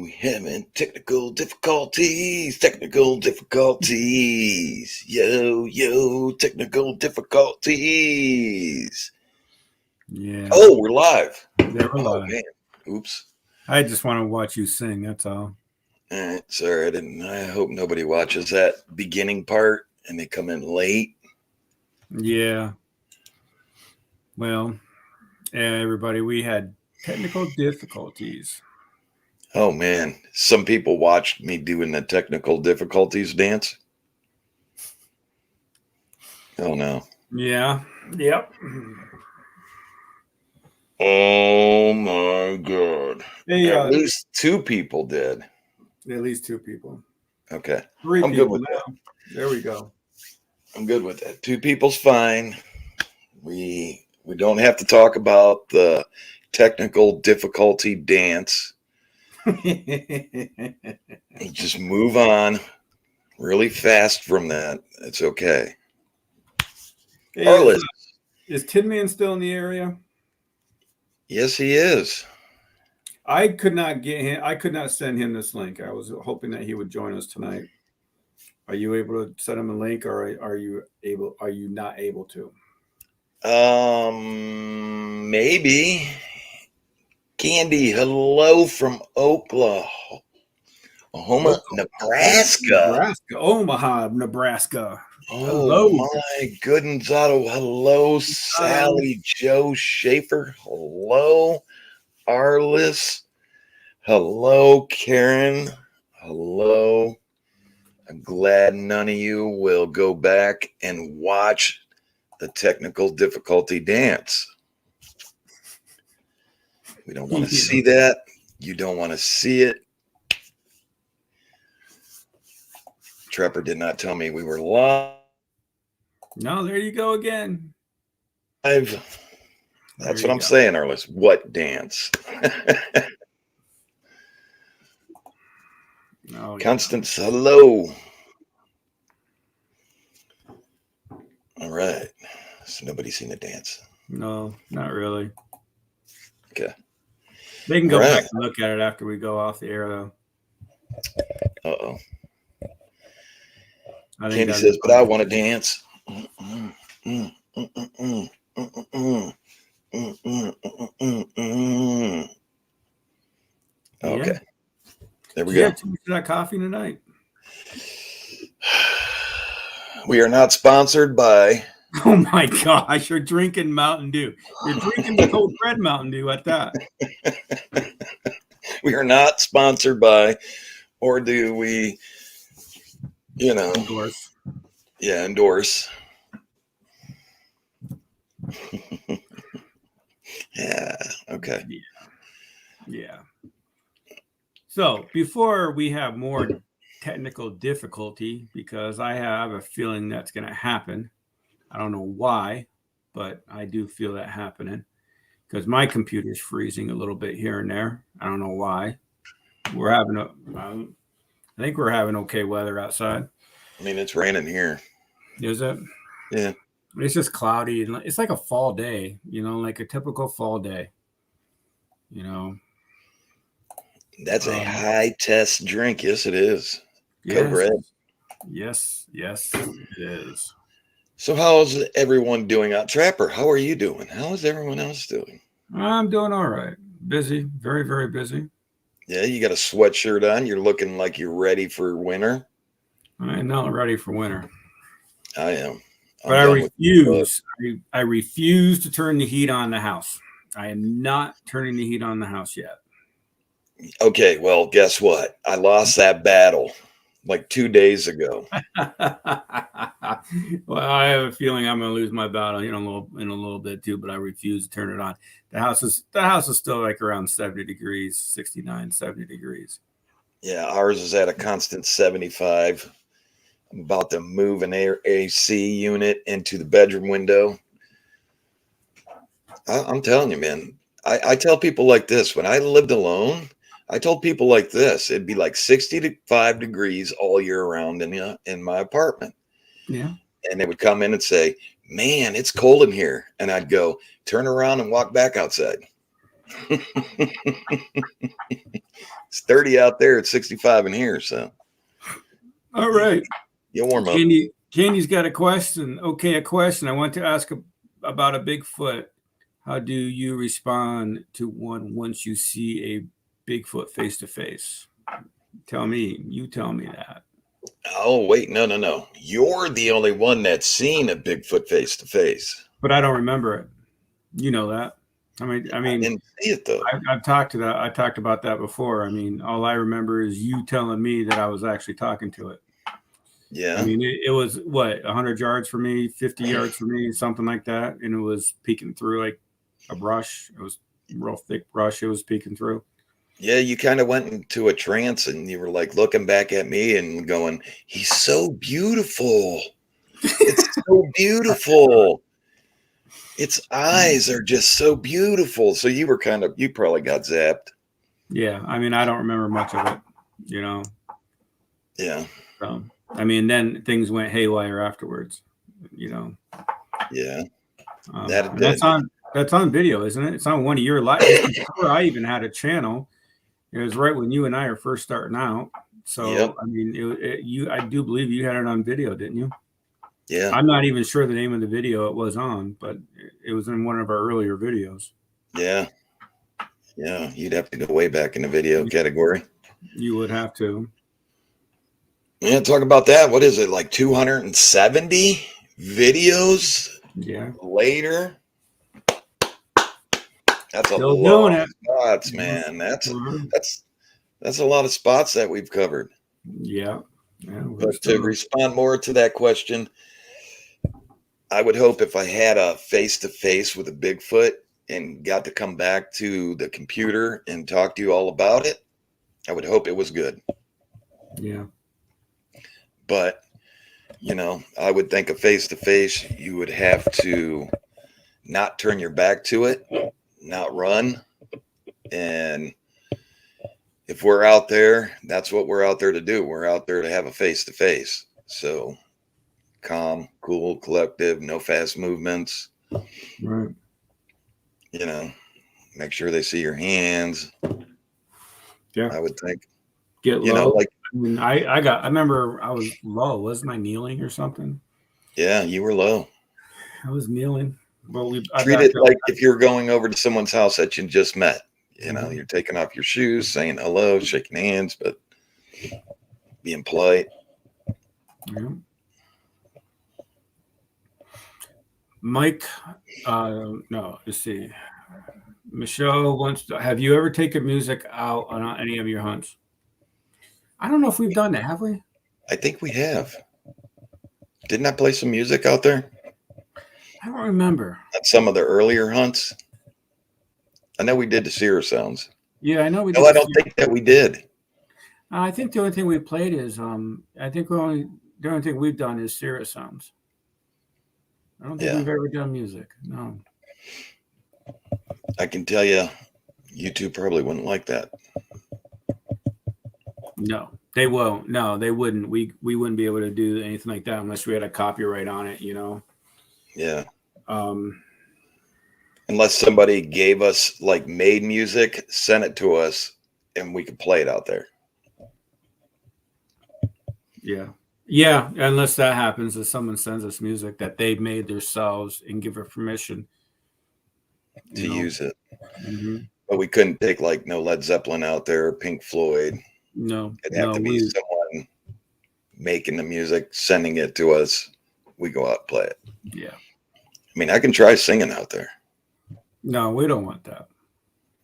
We having technical difficulties. Technical difficulties. Yo, technical difficulties. Yeah. Oh, we're live. They're Oh alive. man. Oops. I just want to watch you sing. That's all. All right. Sorry, I didn't. I hope nobody watches that beginning part and they come in late. Yeah. Well, everybody, we had technical difficulties. Oh man. Some people watched me doing the technical difficulties dance. Oh no. Yeah. Yep. Oh my god. Hey, At least two people did. at least two people. Okay. 3 I'm good people with now. that. There we go. I'm good with that. Two people's fine. We don't have to talk about the technical difficulty dance. Just move on really fast from that. It's okay. Hey, Arliss. is Tin Man still in the area? Yes, he is. I could not get him. I could not send him this link. I was hoping that he would join us tonight. Are you able to send him a link, or are you able? Are you not able to? Maybe. Candy, hello from Oklahoma, Nebraska. Omaha, Nebraska. Oh Hello. my goodness, Otto. Hello, Sally Joe Schaefer. Hello, Arliss. Hello, Karen. Hello. I'm glad none of you will go back and watch the technical difficulty dance. We don't want to see that. You don't want to see it. Trapper did not tell me we were live. No, there you go again. That's what I'm saying, Arliss. What dance? Oh, Constance, hello. All right. So nobody's seen the dance. No, not really. Okay. They can go back and look at it after we go off the air, though. Uh-oh. Candy says, but I want to dance. Okay. There we go. You have too much of that coffee tonight? We are not sponsored by... Oh my gosh, you're drinking Mountain Dew. You're drinking the cold red Mountain Dew at that. We are not sponsored by, or do we, endorse. Yeah, endorse. Yeah, okay. Yeah. So before we have more technical difficulty, because I have a feeling that's going to happen. I don't know why, but I do feel that happening because my computer's freezing a little bit here and there. I don't know why. I think we're having okay weather outside. I mean, it's raining here. Is it? Yeah. It's just cloudy. It's like a fall day, like a typical fall day. That's a high test drink. Yes, it is. Yes. Code Red. Yes, it is. So how's everyone doing out? Trapper, how are you doing? How is everyone else doing? I'm doing all right. Busy. Very, very busy. Yeah, you got a sweatshirt on. You're looking like you're ready for winter. I'm not ready for winter. I am. But I refuse. I refuse to turn the heat on the house. I am not turning the heat on the house yet. Okay, well, guess what? I lost that battle like 2 days ago. Well, I have a feeling I'm going to lose my battle in a little bit too, but I refuse to turn it on. The house is still like around 70 degrees, 69, 70 degrees. Yeah, ours is at a constant 75. I'm about to move an AC unit into the bedroom window. I'm telling you, man. I tell people like this. When I lived alone, I told people like this. It'd be like 65 degrees all year round in my apartment. Yeah. And they would come in and say, man, it's cold in here. And I'd go, turn around and walk back outside. It's 30 out there. It's 65 in here. So All right. you warm up. Candy's got a question. Okay, a question. I want to ask about a Bigfoot. How do you respond to one once you see a Bigfoot face to face? Tell me. You tell me that. Oh, wait. No. You're the only one that's seen a Bigfoot face to face. But I don't remember it. You know that. I I mean, didn't see it, though. I've talked about that before. I mean, all I remember is you telling me that I was actually talking to it. Yeah. I mean, it was what 100 yards for me, 50 yards for me, something like that, and it was peeking through like a brush. It was real thick brush. It was peeking through. Yeah, you kind of went into a trance and you were like looking back at me and going, he's so beautiful. It's so beautiful. Its eyes are just so beautiful. So you probably got zapped. Yeah, I mean, I don't remember much of it, Yeah. So, I mean, then things went haywire afterwards, Yeah. That's on video, isn't it? It's on one of your live. Before I even had a channel. It was right when you and I are first starting out. So, Yep. I mean, I do believe you had it on video, didn't you? Yeah. I'm not even sure the name of the video it was on, but it was in one of our earlier videos. Yeah. Yeah. You'd have to go way back in the video category. You would have to. Yeah. Talk about that. What is it? Like 270 videos later? That's a lot of spots, man. That's a lot of spots that we've covered. Yeah. But to respond more to that question, I would hope if I had a face-to-face with a Bigfoot and got to come back to the computer and talk to you all about it, I would hope it was good. Yeah. But, I would think a face-to-face, you would have to not turn your back to it, not run. And if we're out there, that's what we're out there to do. We're out there to have a face-to-face. So calm, cool, collective, no fast movements. Right. Make sure they see your hands. Yeah. I would think. Get low. I remember I was low. Wasn't I kneeling or something? Yeah, you were low. I was kneeling. Well, treat it like if you're going over to someone's house that you just met. You're taking off your shoes, saying hello, shaking hands, but being polite. Yeah. Mike, no, let's see. Michelle wants to, have you ever taken music out on any of your hunts? I don't know if we've done that, have we? I think we have. Didn't I play some music out there? I don't remember. At some of the earlier hunts? I know we did the Sear sounds. Yeah, I know we did. No, I don't think that we did. I think the only thing we played is, I think the only thing we've done is Sear sounds. I don't think we've ever done music. No. I can tell you, YouTube probably wouldn't like that. No, they won't. No, they wouldn't. We wouldn't be able to do anything like that unless we had a copyright on it, Yeah. Unless somebody gave us made music, sent it to us, and we could play it out there. Yeah. Yeah. Unless that happens, if someone sends us music that they've made themselves and give us permission to use it. Mm-hmm. But we couldn't take no Led Zeppelin out there, or Pink Floyd. No. It'd have to be someone making the music, sending it to us. We go out and play it. Yeah. I mean, I can try singing out there. No, we don't want that.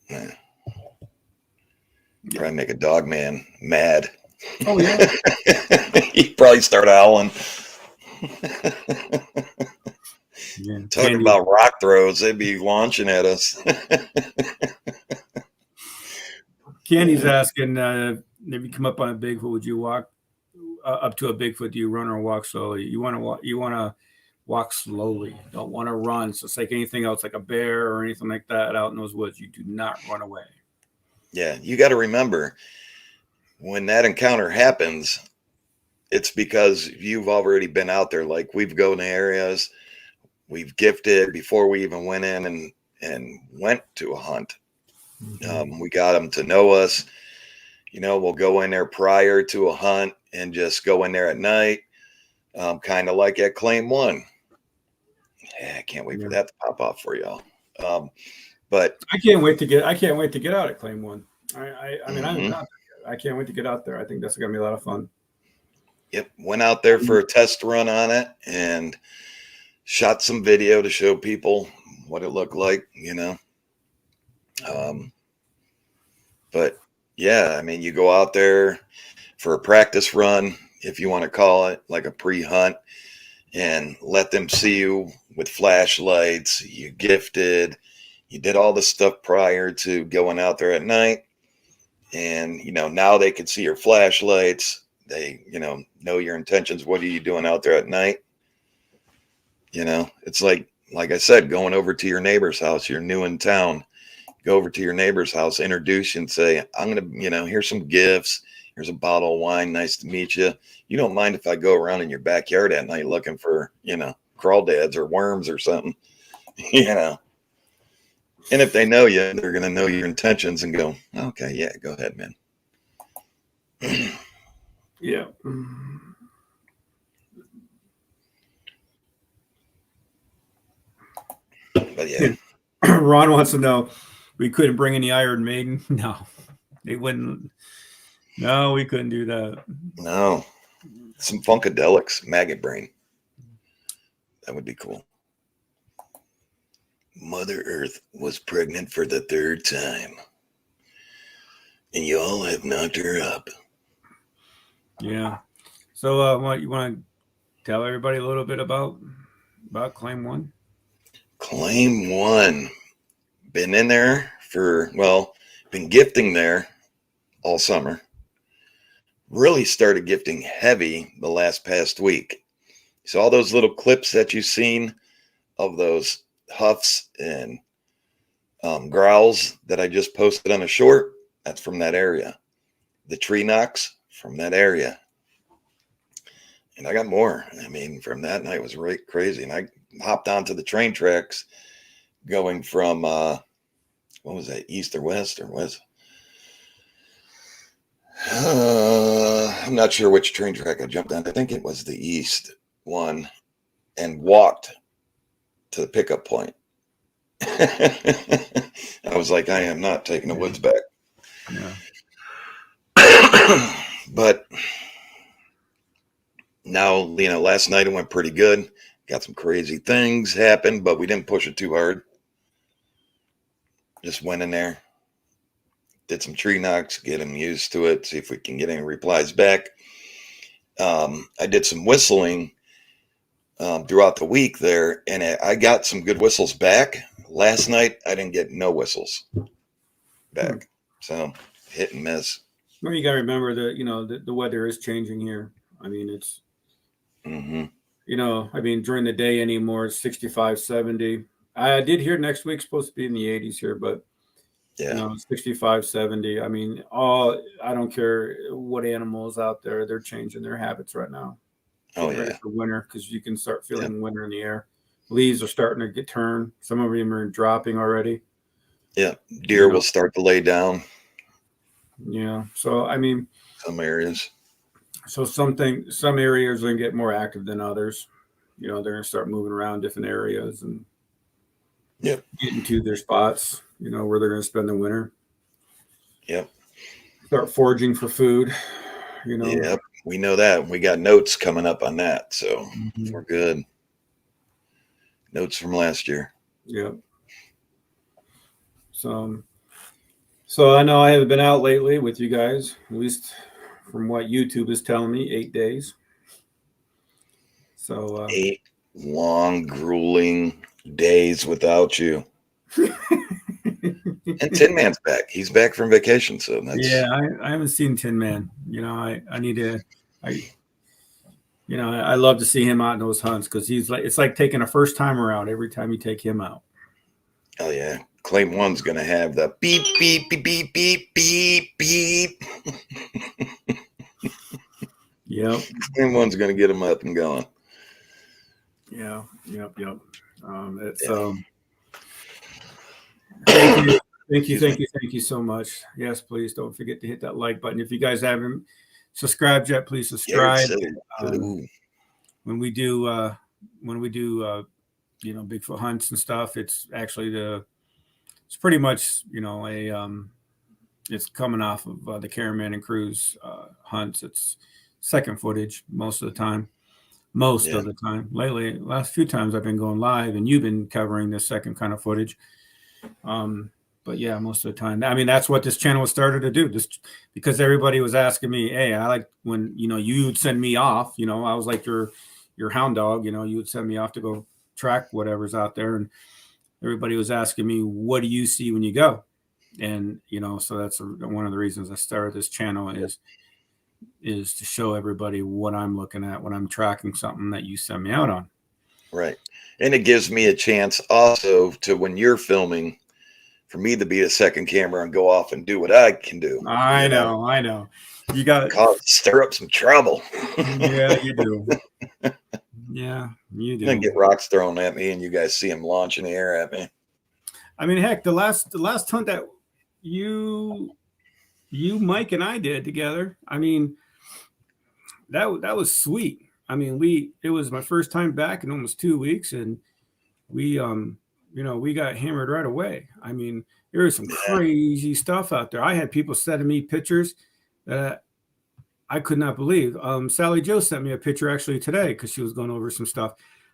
Yeah. Probably make a dog man mad. Oh, yeah. He'd probably start howling. Yeah. Talking about rock throws, they'd be launching at us. Candy's asking, if you come up on a Bigfoot, would you walk up to a Bigfoot? Do you run or walk slowly? You want to walk slowly. Don't want to run. So it's like anything else, like a bear or anything like that out in those woods. You do not run away. Yeah, you got to remember, when that encounter happens, it's because you've already been out there. Like, we've gone to areas, we've gifted before we even went in and went to a hunt. Mhm. We got them to know us. We'll go in there prior to a hunt and just go in there at night, kind of like at Claim One. Yeah, I can't wait for Yeah. that to pop off for y'all. But I can't wait to get out at Claim One. I mean, I haven't been mhm, out there yet. I can't wait to get out there. I think that's gonna be a lot of fun. yep, went out there for a test run on it and shot some video to show people what it looked like. Um, but yeah, I mean, you go out there for a practice run, if you want to call it, like a pre-hunt, and let them see you with flashlights. You gifted, you did all the stuff prior to going out there at night, and now they can see your flashlights. They know your intentions. What are you doing out there at night? It's like I said, going over to your neighbor's house. You're new in town, go over to your neighbor's house, introduce you and say, I'm going to, here's some gifts. Here's a bottle of wine. Nice to meet you. You don't mind if I go around in your backyard at night looking for, crawdads or worms or something, you know. And if they know you, they're going to know your intentions and go, okay, yeah, go ahead, man. Yeah. But yeah, Ron wants to know, we couldn't bring any Iron Maiden. No, they wouldn't. No, we couldn't do that. no, some Funkadelics, Maggot Brain. That would be cool. Mother Earth was pregnant for the third time, and y'all have knocked her up. Yeah. So, what you want to tell everybody a little bit about Claim One? Claim One. Been in there been gifting there all summer. Really started gifting heavy the last past week. So all those little clips that you've seen of those huffs and growls that I just posted on a short, that's from that area. The tree knocks from that area. And I got more. I mean, from that night was right crazy. And I hopped onto the train tracks going from what was that, east or west or west? I'm not sure which train track I jumped on. I think it was the east one, and walked to the pickup point. I was like, I am not taking the woods back. Yeah. But now, last night it went pretty good. Got some crazy things happen, but we didn't push it too hard. Just went in there, did some tree knocks, get them used to it, see if we can get any replies back. I did some whistling throughout the week there, and I got some good whistles back. Last night, I didn't get no whistles back. So hit and miss. Well, you got to remember that the weather is changing here. I mean, it's Mm-hmm. I mean, during the day anymore, it's 65, 70. I did hear next week's supposed to be in the 80s here, but Yeah. 65, 70. I mean, I don't care what animals out there, they're changing their habits right now. Oh, Getting ready yeah. for winter because you can start Yeah. feeling winter in the air. Leaves are starting to get turned. Some of them are dropping already. Yeah. Deer will start to lay down Yeah. So, I mean, some areas. so some areas are going to get more active than others. They're going to start moving around different areas and Yep. getting to their spots, where they're going to spend the winter. Yep. Start foraging for food, Yep. We know that. We got notes coming up on that. So Mhm. we're good. Notes from last year. Yep. So I know I haven't been out lately with you guys, at least from what YouTube is telling me, 8 days. So 8 long, grueling days without you. And Tin Man's back. He's back from vacation. So that's. yeah, I haven't seen Tin Man. I need to. I love to see him out in those hunts because it's like taking a first timer out every time you take him out. Oh, yeah. Claim One's going to have the beep, beep, beep, beep, beep, beep, beep. Yep. Claim One's going to get him up and going. Yeah. Yep. Yeah. Thank you. Thank you, Excuse me. thank you so much. Yes, please don't forget to hit that like button. If you guys haven't subscribed yet, please Scared subscribe. silly. Ooh, When we do Bigfoot hunts and stuff, it's actually it's pretty much it's coming off of the Cameraman and Crew's hunts. It's second footage most of the time. Most yeah, of the time. Lately, last few times I've been going live, and you've been covering the second kind of footage. But yeah, most of the time. I mean, that's what this channel was started to do. Just because everybody was asking me, hey, I like when you would send me off. I was like your hound dog. You would send me off to go track whatever's out there, and everybody was asking me, what do you see when you go? And so that's one of the reasons I started this channel is to show everybody what I'm looking at when I'm tracking something that you send me out on. right. And it gives me a chance also to, when you're filming, for me to be a second camera and go off and do what I can do. I know. You got stir up some trouble. Yeah, you do. Yeah, you do. And get rocks thrown at me, and you guys see them launch in the air at me. I mean, heck, the last hunt that you, Mike, and I did together. I mean, that was sweet. I mean, it was my first time back in almost 2 weeks, and we got hammered right away. I mean, there was some crazy stuff out there. I had people sending me pictures that I could not believe. Sally Joe sent me a picture actually today because she was going over some stuff.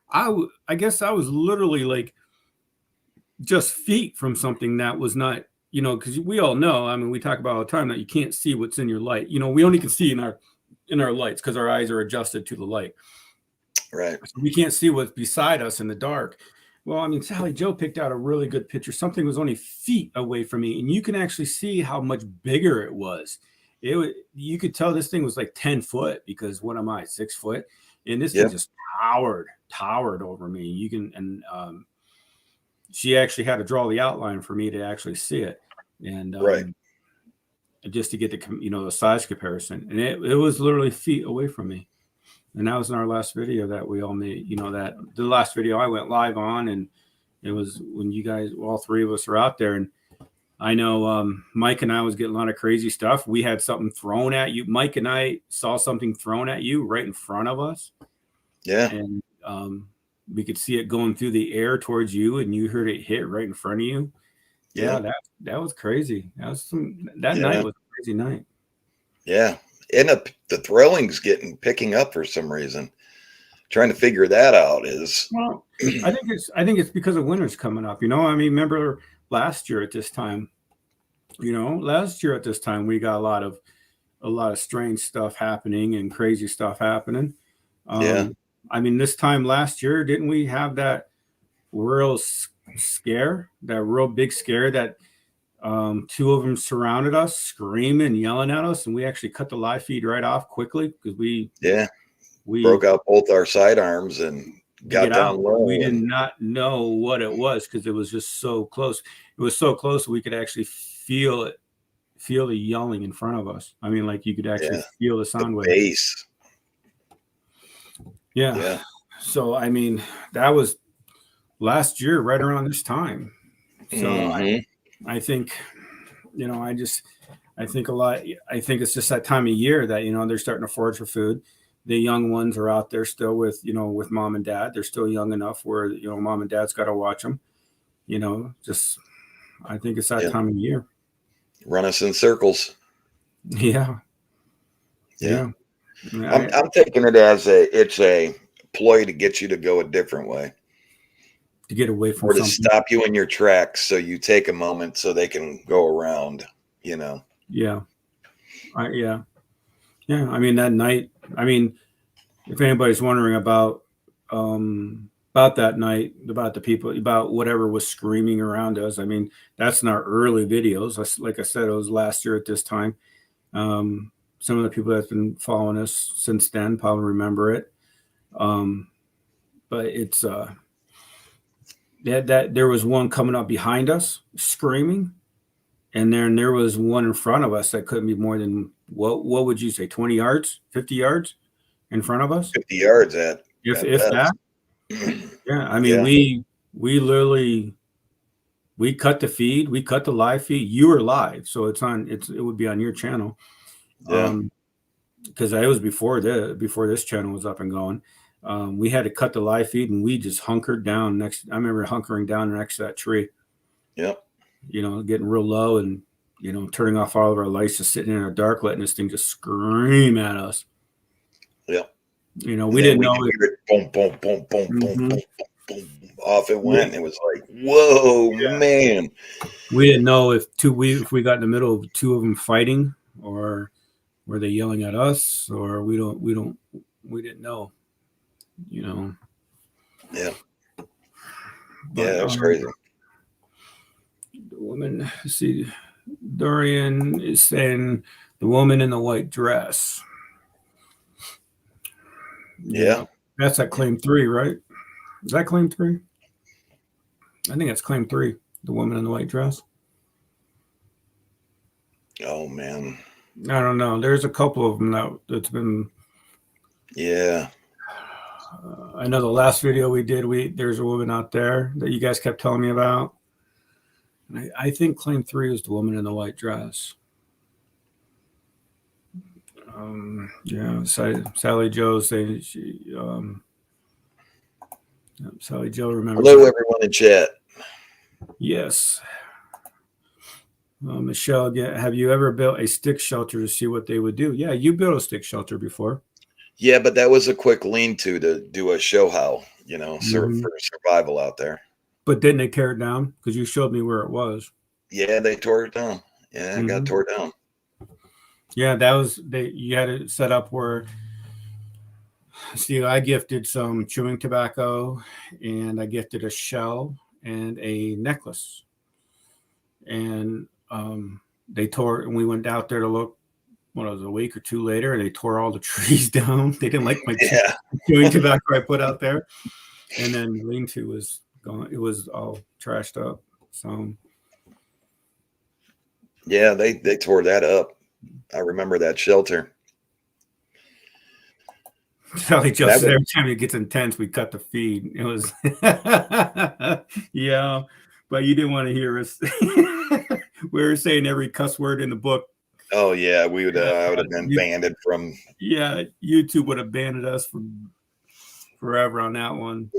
I guess I was literally like just feet from something that was not, because we all know, I mean, we talk about all the time that you can't see what's in your light. We only can see in our lights because our eyes are adjusted to the light. Right. So we can't see what's beside us in the dark. Well, I mean, Sally Joe picked out a really good picture. Something was only feet away from me, and you can actually see how much bigger it was. You could tell this thing was like 10 foot because what am I, 6 foot? And this thing just towered over me. She actually had to draw the outline for me to actually see it. And just to get the size comparison. And it was literally feet away from me. And that was in our last video that we all made, that the last video I went live on, and it was when you guys, all three of us are out there. And I know Mike and I was getting a lot of crazy stuff. We had something thrown at you. Mike and I saw something thrown at you right in front of us. Yeah. And we could see it going through the air towards you, and you heard it hit right in front of you. Yeah, that was crazy. Night was a crazy night. Yeah. And the throwing's picking up for some reason. Trying to figure that out is, well, I think it's because of winter's coming up. I mean, remember last year at this time, we got a lot of strange stuff happening and crazy stuff happening. I mean, this time last year, didn't we have that real scare, that real big scare that two of them surrounded us, screaming, yelling at us, and we actually cut the live feed right off quickly because we broke out both our sidearms and got down low. We did not know what it was because it was just so close. It was so close we could actually feel the yelling in front of us. I mean, like you could actually feel the sound wave. Bass. Yeah. So I mean, that was last year, right around this time. So I think, I think a lot. I think it's just that time of year that they're starting to forage for food. The young ones are out there still with mom and dad. They're still young enough where mom and dad's got to watch them. I think it's that time of year. Run us in circles. Yeah. I'm taking it as it's a ploy to get you to go a different way, to get away from, or to stop you in your tracks, so you take a moment so they can go around. Yeah. I mean, that night. I mean, if anybody's wondering about that night, about the people, about whatever was screaming around us, I mean, that's in our early videos. Like I said, it was last year at this time. Some of the people that's been following us since then probably remember it. But it's that there was one coming up behind us screaming, and then there was one in front of us that couldn't be more than what would you say, 20 yards, 50 yards in front of us? 50 yards if that. Yeah, I mean, we literally We cut the feed. We cut the live feed. You were live, so it would be on your channel. Yeah. Because I was before this channel was up and going. We had to cut the live feed, and we just hunkered down next. I remember hunkering down next to that tree. Yep. Getting real low and turning off all of our lights, just sitting in the dark, letting this thing just scream at us. Yep. We didn't know it. Boom, boom, boom, boom, boom, Mhm. boom, boom, off it went. It was like, whoa, man. We didn't know if we got in the middle of two of them fighting, or were they yelling at us, or we didn't know. Yeah. But, Yeah, that was crazy. The woman, see, Dorian is saying the woman in the white dress. Yeah. That's at claim 3, right? Is that claim 3? I think that's claim 3. The woman in the white dress. Oh man. I don't know. There's a couple of them that's been. Yeah. I know the last video we did, there's a woman out there that you guys kept telling me about. I think claim 3 is the woman in the white dress. Sally Joe saying Sally Joe remembers. Hello, everyone in chat. Yes. Michelle, have you ever built a stick shelter to see what they would do? Yeah, you built a stick shelter before. Yeah, but that was a quick lean-to to do a show how, for survival out there. But didn't they tear it down? Because you showed me where it was. Yeah, they tore it down. Yeah, it got tore down. Yeah, you had it set up where. See, I gifted some chewing tobacco, and I gifted a shell and a necklace. And they tore, and we went out there to look. What, it was a week or two later, and they tore all the trees down. They didn't like my chewing tobacco I put out there. And then lean-to was gone. It was all trashed up. So yeah, they tore that up. I remember that shelter. Sally Joseph, every time it gets intense, we cut the feed. It was yeah, but you didn't want to hear us. We were saying every cuss word in the book. Oh yeah, I would have been banned from. Yeah, YouTube would have banned us from forever on that one.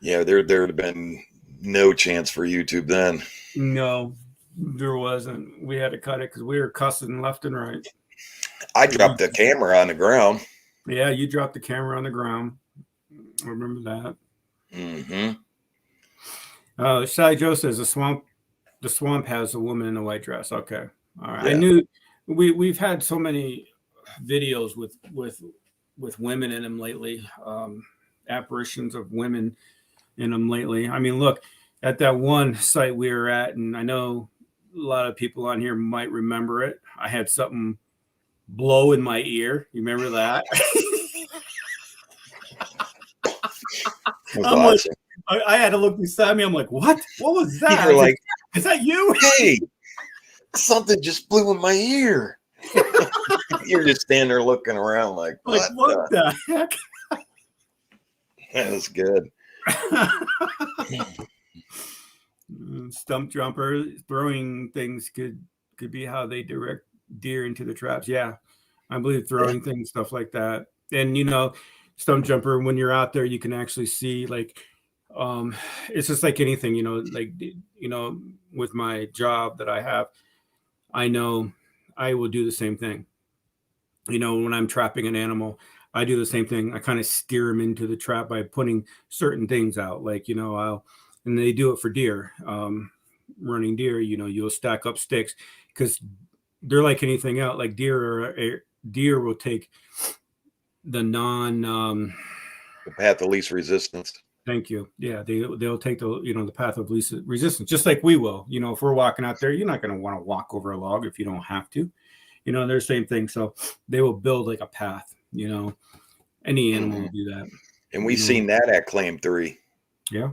Yeah, there would have been no chance for YouTube then. No, there wasn't. We had to cut it because we were cussing left and right. I dropped the camera on the ground. Yeah, you dropped the camera on the ground. I remember that. Sally Joe says the swamp has a woman in a white dress. Okay. All right. Yeah. I knew we've had so many videos with women in them lately, apparitions of women in them lately. I mean, look at that one site we were at, and I know a lot of people on here might remember it. I had something blow in my ear. You remember that? I had to look beside me. I'm like, what? What was that? You're like, is that you? Hey, something just blew in my ear. You're just standing there looking around like what the heck? That was good. Stump jumper throwing things could be how they direct deer into the traps. Yeah, I believe throwing things, stuff like that. And stump jumper, when you're out there, you can actually see it's just like anything, with my job that I have, I know I will do the same thing. When I'm trapping an animal, I do the same thing. I kind of steer them into the trap by putting certain things out, and they do it for deer, running deer, you'll stack up sticks because they're like anything else. Like deer will take the the path of least resistance. Thank you. Yeah, they'll take the path of least resistance, just like we will. If we're walking out there, you're not going to want to walk over a log if you don't have to. They're the same thing. So they will build like a path. Any animal will do that. And we've seen that at Claim 3. Yeah,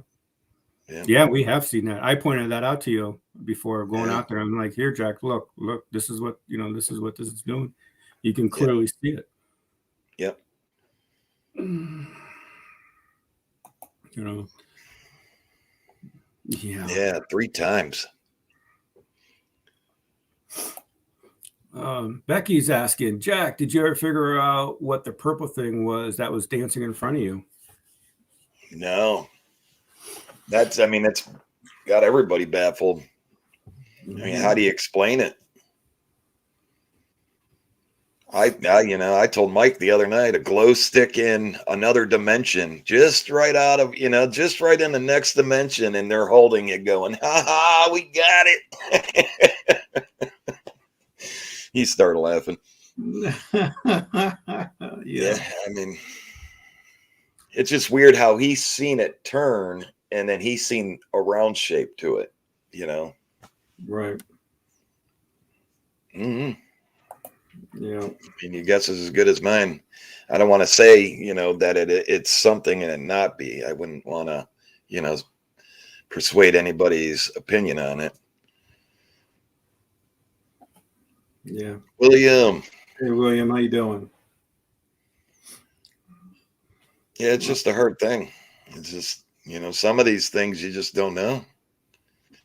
we have seen that. I pointed that out to you before going out there. I'm like, here, Jack, look, this is what this is doing. You can clearly see it. Yep. Yeah. Yeah, 3 times. Becky's asking, Jack, did you ever figure out what the purple thing was that was dancing in front of you? No, that's got everybody baffled. I mean, how do you explain it? I told Mike the other night, a glow stick in another dimension, just right out of, just right in the next dimension, and they're holding it, going, "Ha ha, we got it." He started laughing. Yeah. I mean, it's just weird how he's seen it turn, and then he's seen a round shape to it. Right. hmm Yeah. I mean, your guess is as good as mine. I don't want to say, that it's something and it not be. I wouldn't want to, persuade anybody's opinion on it. Yeah. William. Hey, William, how you doing? Yeah, it's just a hard thing. It's just, some of these things you just don't know.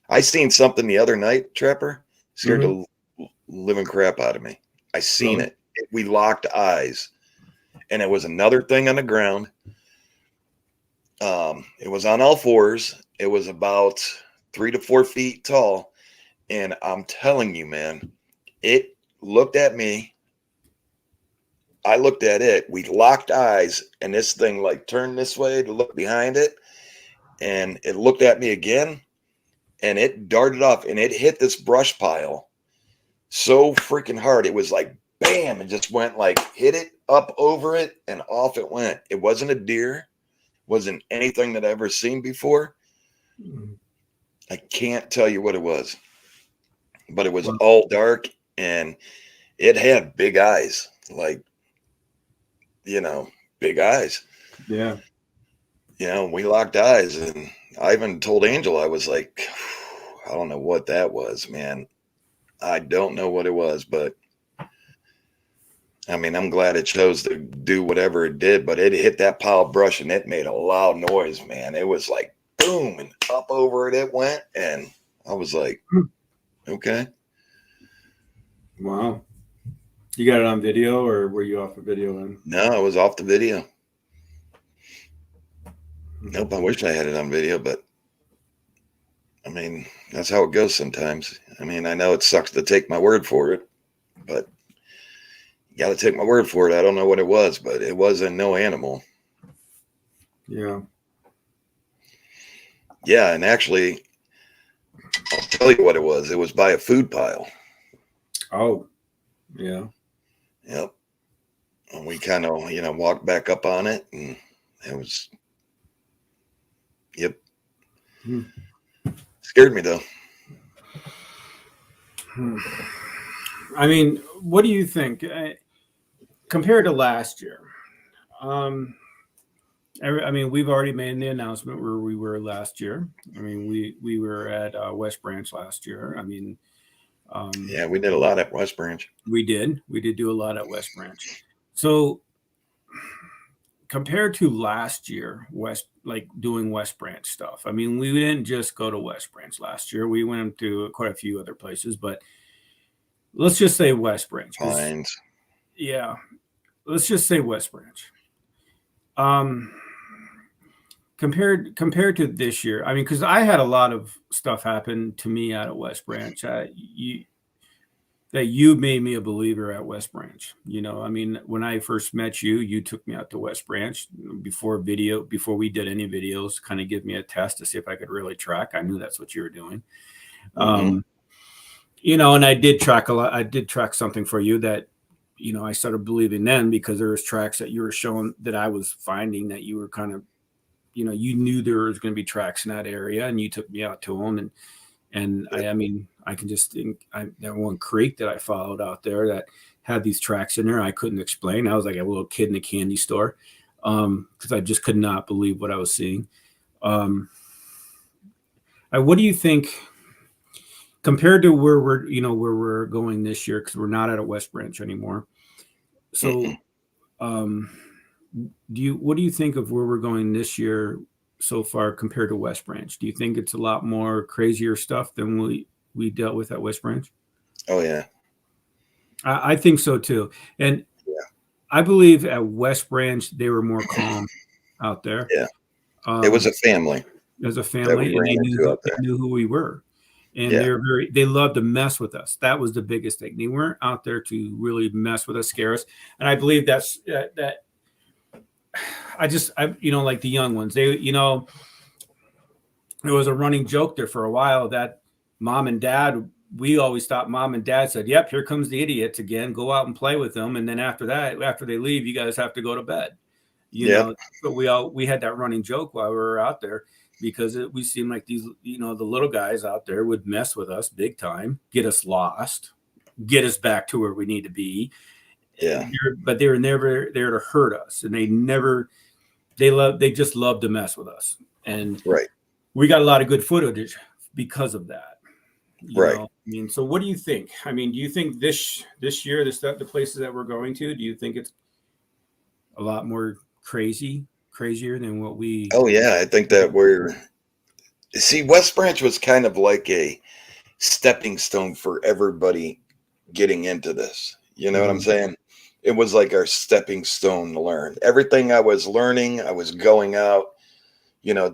I seen something the other night, Trapper, scared the living crap out of me. I seen Really? it. We locked eyes, and it was another thing on the ground. It was on all fours. It was about 3 to 4 feet tall, and I'm telling you, man, it looked at me. I looked at it. We locked eyes, and this thing like turned this way to look behind it, and it looked at me again, and it darted off, and it hit this brush pile so freaking hard. It was like bam, and just went like hit it up over it, and off it went. It wasn't a deer, wasn't anything that I ever seen before. I can't tell you what it was, but it was Wow. all dark, and it had big eyes, like, big eyes. Yeah. We locked eyes, and I even told Angel, I was like, I don't know what that was, man. I don't know what it was, but I mean, I'm glad it chose to do whatever it did, but it hit that pile of brush and it made a loud noise, man. It was like boom, and up over it went, and I was like, okay. Wow. You got it on video, or were you off of video then? No, I was off the video. Nope, I wish I had it on video, but I mean, that's how it goes sometimes. I mean, I know it sucks to take my word for it, but you got to take my word for it. I don't know what it was, but it wasn't no animal. Yeah. Yeah, and actually, I'll tell you what it was. It was by a food pile. Oh, yeah. Yep. And we kind of, walked back up on it, and it was, yep. Scared me, though. I mean, what do you think compared to last year? I mean, we've already made the announcement where we were last year. I mean, we were at West Branch last year. I mean, yeah, we did a lot at West Branch. We did do a lot at West Branch. So compared to last year, doing West Branch stuff. I mean, we didn't just go to West Branch last year. We went to quite a few other places, but let's just say West Branch. Pines. Yeah, let's just say West Branch. Compared to this year, I mean, because I had a lot of stuff happen to me out at West Branch. You made me a believer at West Branch. I mean, when I first met you, you took me out to West Branch before we did any videos, kind of give me a test to see if I could really track. I knew that's what you were doing. And I did track a lot. I did track something for you that, I started believing then, because there was tracks that you were showing that I was finding that you were kind of, you knew there was going to be tracks in that area, and you took me out to them. And I mean, I can just think that one creek that I followed out there that had these tracks in there, I couldn't explain. I was like a little kid in a candy store, because I just could not believe what I was seeing. What do you think compared to where we're going this year? Because we're not at a West Branch anymore. So, what do you think of where we're going this year so far compared to West Branch? Do you think it's a lot more crazier stuff than we dealt with at West Branch? Oh yeah. I think so too. And Yeah. I believe at West Branch they were more calm out there. Yeah. It was a Um, family as a that we family, and ran into out they there. knew who we were, and Yeah. they loved to mess with us. That was the biggest thing. They weren't out there to really mess with us, scare us. And I believe that I like the young ones. They there was a running joke there for a while that mom and dad. We always thought mom and dad said, "Yep, here comes the idiots again. Go out and play with them." And then after that, after they leave, you guys have to go to bed. Yep. But we had that running joke while we were out there because we seemed like these, the little guys out there would mess with us big time, get us lost, get us back to where we need to be. Yeah. But they were never there to hurt us, and they just love to mess with us. And Right. we got a lot of good footage because of that. Right. I mean, so what do you think? I mean, do you think this year, the places that we're going to, do you think it's a lot more crazier than what we? Oh yeah. I think that West Branch was kind of like a stepping stone for everybody getting into this. You know what I'm Mhm. saying? It was like our stepping stone to learn. Everything I was learning, I was going out,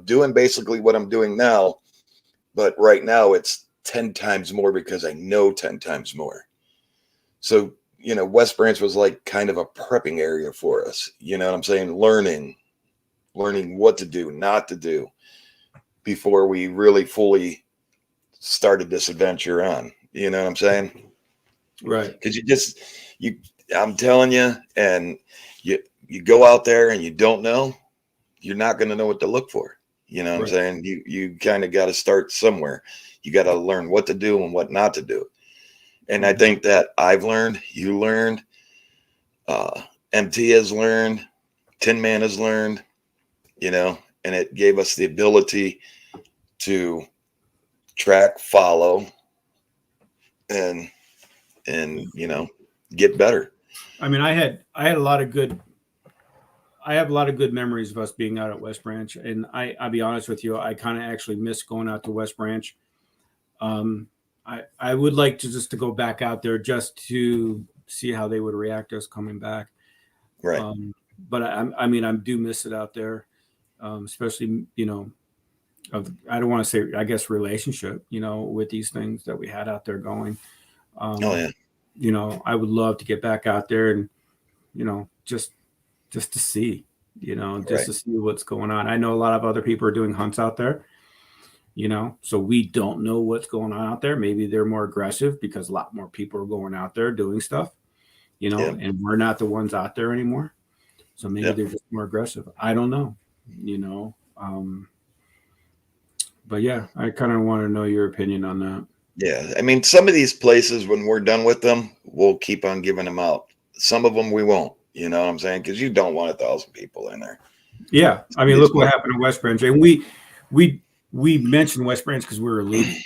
doing basically what I'm doing now. But right now it's 10 times more because I know 10 times more. So, West Branch was like kind of a prepping area for us. You know what I'm saying? Learning what to do, not to do before we really fully started this adventure on. You know what I'm saying? Right. Because I'm telling you, and you go out there and you don't know, you're not going to know what to look for. You know what I'm Right. saying? You kind of got to start somewhere. You got to learn what to do and what not to do. And I Mhm. think that I've learned, you learned, MT has learned, Tin Man has learned, and it gave us the ability to track, follow, and get better. I mean, I had a lot of good. I have a lot of good memories of us being out at West Branch, and I'll be honest with you, I kind of actually miss going out to West Branch. Um, I would like to go back out there just to see how they would react to us coming back. Right. But I mean, I do miss it out there, especially I don't want to say, I guess, relationship, with these things that we had out there going. Oh Um, yeah. I would love to get back out there and just to see, just Right. to see what's going on. I know a lot of other people are doing hunts out there, so we don't know what's going on out there. Maybe they're more aggressive because a lot more people are going out there doing stuff, Yep. and we're not the ones out there anymore. So maybe Yep. they're just more aggressive. I don't know, you know. But yeah, I kind of want to know your opinion on that. Yeah. I mean, some of these places, when we're done with them, we'll keep on giving them out. Some of them we won't. You know what I'm saying? Because you don't want 1,000 people in there. Yeah, I Some of mean, these look what places. happened in West Branch, and we mentioned West Branch because we were leaving.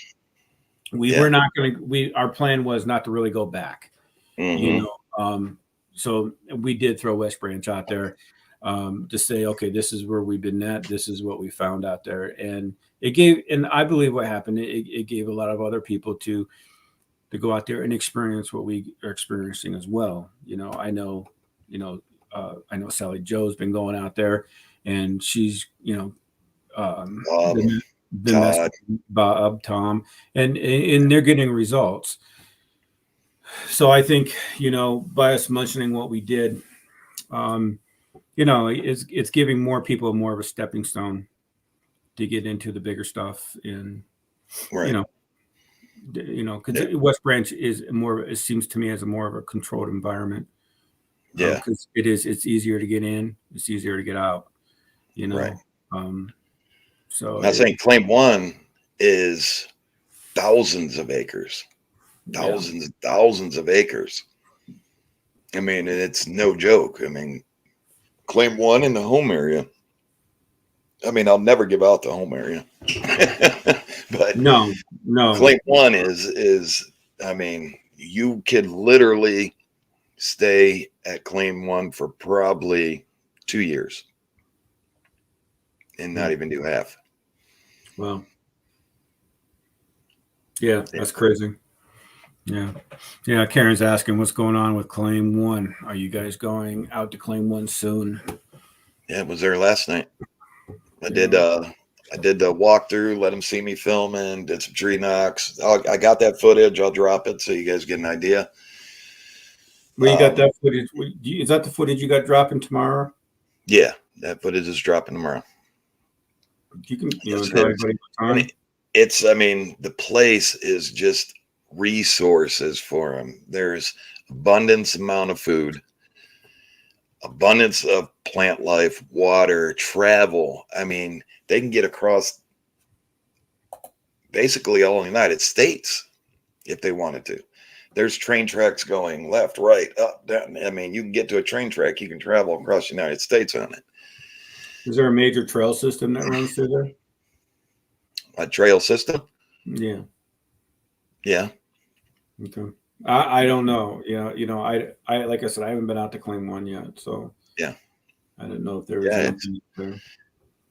We were Yeah. not going to. Our plan was not to really go back. You Mm-hmm. know, so we did throw West Branch out there to say, okay, this is where we've been at. This is what we found out there, and and I believe what happened. It gave a lot of other people to go out there and experience what we are experiencing as well. You know, I know Sally Joe's been going out there, and she's Um, been messing Todd. with Bob, Tom, and they're getting results. So I think by us mentioning what we did, um, it's giving more people more of a stepping stone to get into the bigger stuff, and you Right. know, because Yeah. West Branch is more. It seems to me as a more of a controlled environment Yeah. because it's easier to get in, it's easier to get out. You Right. know, um, so Not saying claim one is thousands of acres, yeah, thousands and thousands of acres. I mean, it's no joke. I mean, claim one in the home area. I mean, I'll never give out the home area, but no, no, claim one is. I mean, you could literally stay at claim one for probably 2 years. and not even do half. Well, yeah, that's crazy. Yeah. Yeah. Karen's asking what's going on with Claim 1. Are you guys going out to Claim 1 soon? Yeah, it was there last night. I Yeah. did the walkthrough, let them see me filming, did some tree knocks. I got that footage. I'll drop it so you guys get an idea. Where you got that footage? Is that the footage you got dropping tomorrow? Yeah, that footage is dropping tomorrow. You can, Yes, tell everybody what time. I mean, the place is just resources for them. There's abundance amount of food, abundance of plant life, water, travel. I mean, they can get across basically all the United States if they wanted to. There's train tracks going left, right, up, down. I mean, you can get to a train track. You can travel across the United States on it. Is there a major trail system that runs through there? A trail system? Yeah. Yeah. Okay. I don't know. I like I said, I haven't been out to Claim 1 yet, so Yeah. I didn't know if there was anything there.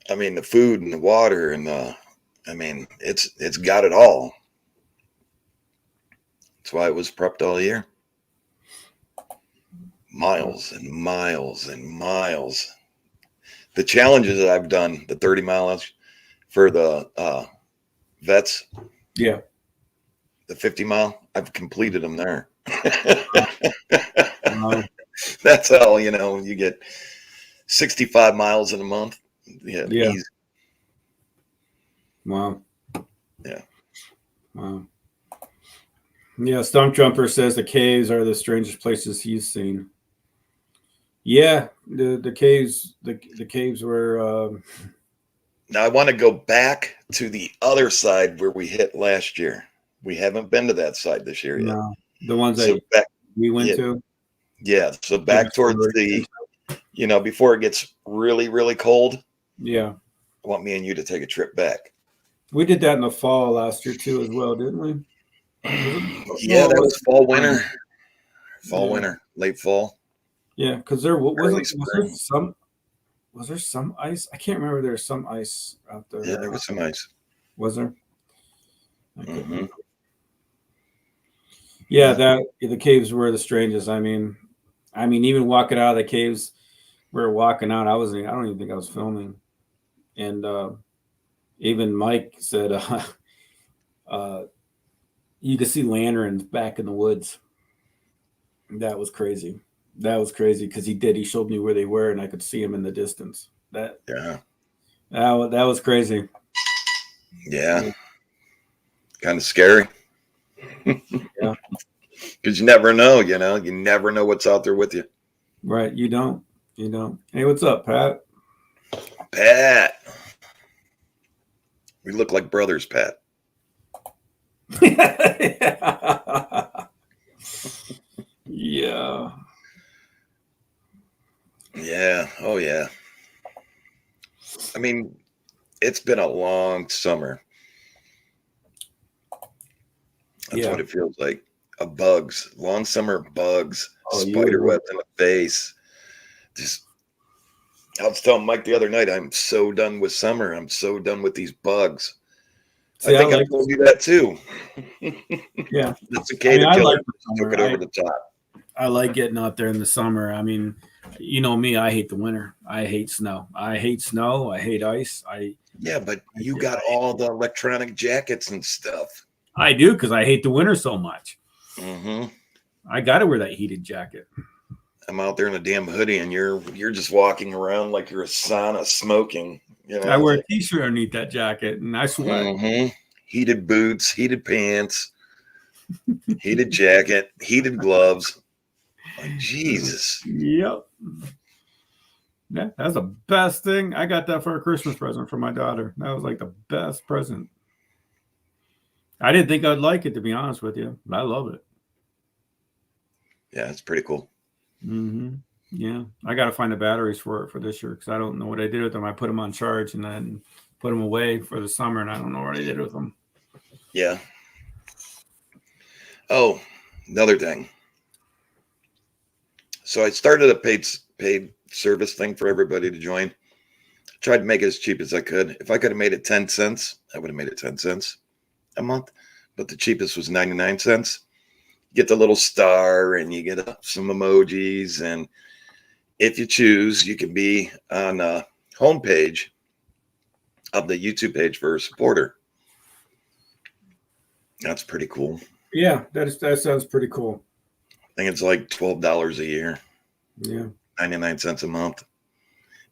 I mean, the food and the water and I mean, it's got it all. That's why it was prepped all year. Miles and miles and miles. The challenges that I've done, the 30 miles for the vets. Yeah. The 50 mile, I've completed them there. Wow. That's how, you get 65 miles in a month. Yeah. Yeah. Easy. Wow. Yeah. Wow. Yeah. Stump Jumper says the caves are the strangest places he's seen. Yeah, the caves the caves were. Now I want to go back to the other side where we hit last year. We haven't been to that side this year yet. No, the ones So that back, we went yeah, to. yeah. So back towards the, before it gets really, really cold. Yeah. I want me and you to take a trip back. We did that in the fall last year too, as well, didn't we? Yeah, that was fall, winter, winter, late fall. Yeah, because there Early was there some ice? I can't remember. There was some ice out there. Yeah, there was some ice. Was there? Mm-hmm. Yeah, the caves were the strangest. I mean, even walking out of the caves, we were walking out. I don't even think I was filming, and even Mike said you could see lanterns back in the woods. That was crazy. That was crazy because he showed me where they were, and I could see them in the distance. That was crazy. Yeah. Kind of scary. Yeah. Because you never know, you never know what's out there with you. Right. You don't. Hey, what's up, Pat? Pat. We look like brothers, Pat. Yeah. Yeah. Oh, yeah. I mean, it's been a long summer. That's what it feels like. Long summer bugs, spider webs in the face. I was telling Mike the other night, I'm so done with summer. I'm so done with these bugs. See, I think I told you that too. Yeah. The cicada killer took it over the top. I like getting out there in the summer. I mean, you know me, I hate the winter. I hate snow. I hate ice. Yeah, but you got all the electronic jackets and stuff. I do, because I hate the winter so much. Mm-hmm. I got to wear that heated jacket. I'm out there in a damn hoodie, and you're just walking around like you're a sauna smoking. I wear a t-shirt underneath that jacket, and I sweat. Mm-hmm. Heated boots, heated pants, heated jacket, heated gloves. Like, Jesus. Yep. Yeah, that's the best thing. I got that for a Christmas present for my daughter. That was like the best present. I didn't think I'd like it, to be honest with you, but I love it. Yeah, it's pretty cool. Mm-hmm. Yeah, I got to find the batteries for it for this year, because I don't know what I did with them. I put them on charge and then put them away for the summer, and I don't know what I did with them. Yeah. Oh, another thing. So I started a paid service thing for everybody to join. Tried to make it as cheap as I could. If I could have made it 10 cents, I would have made it 10 cents a month. But the cheapest was 99 cents. You get the little star and you get some emojis. And if you choose, you can be on the homepage of the YouTube page for a supporter. That's pretty cool. Yeah, that sounds pretty cool. I think it's like $12 a year. Yeah. 99 cents a month.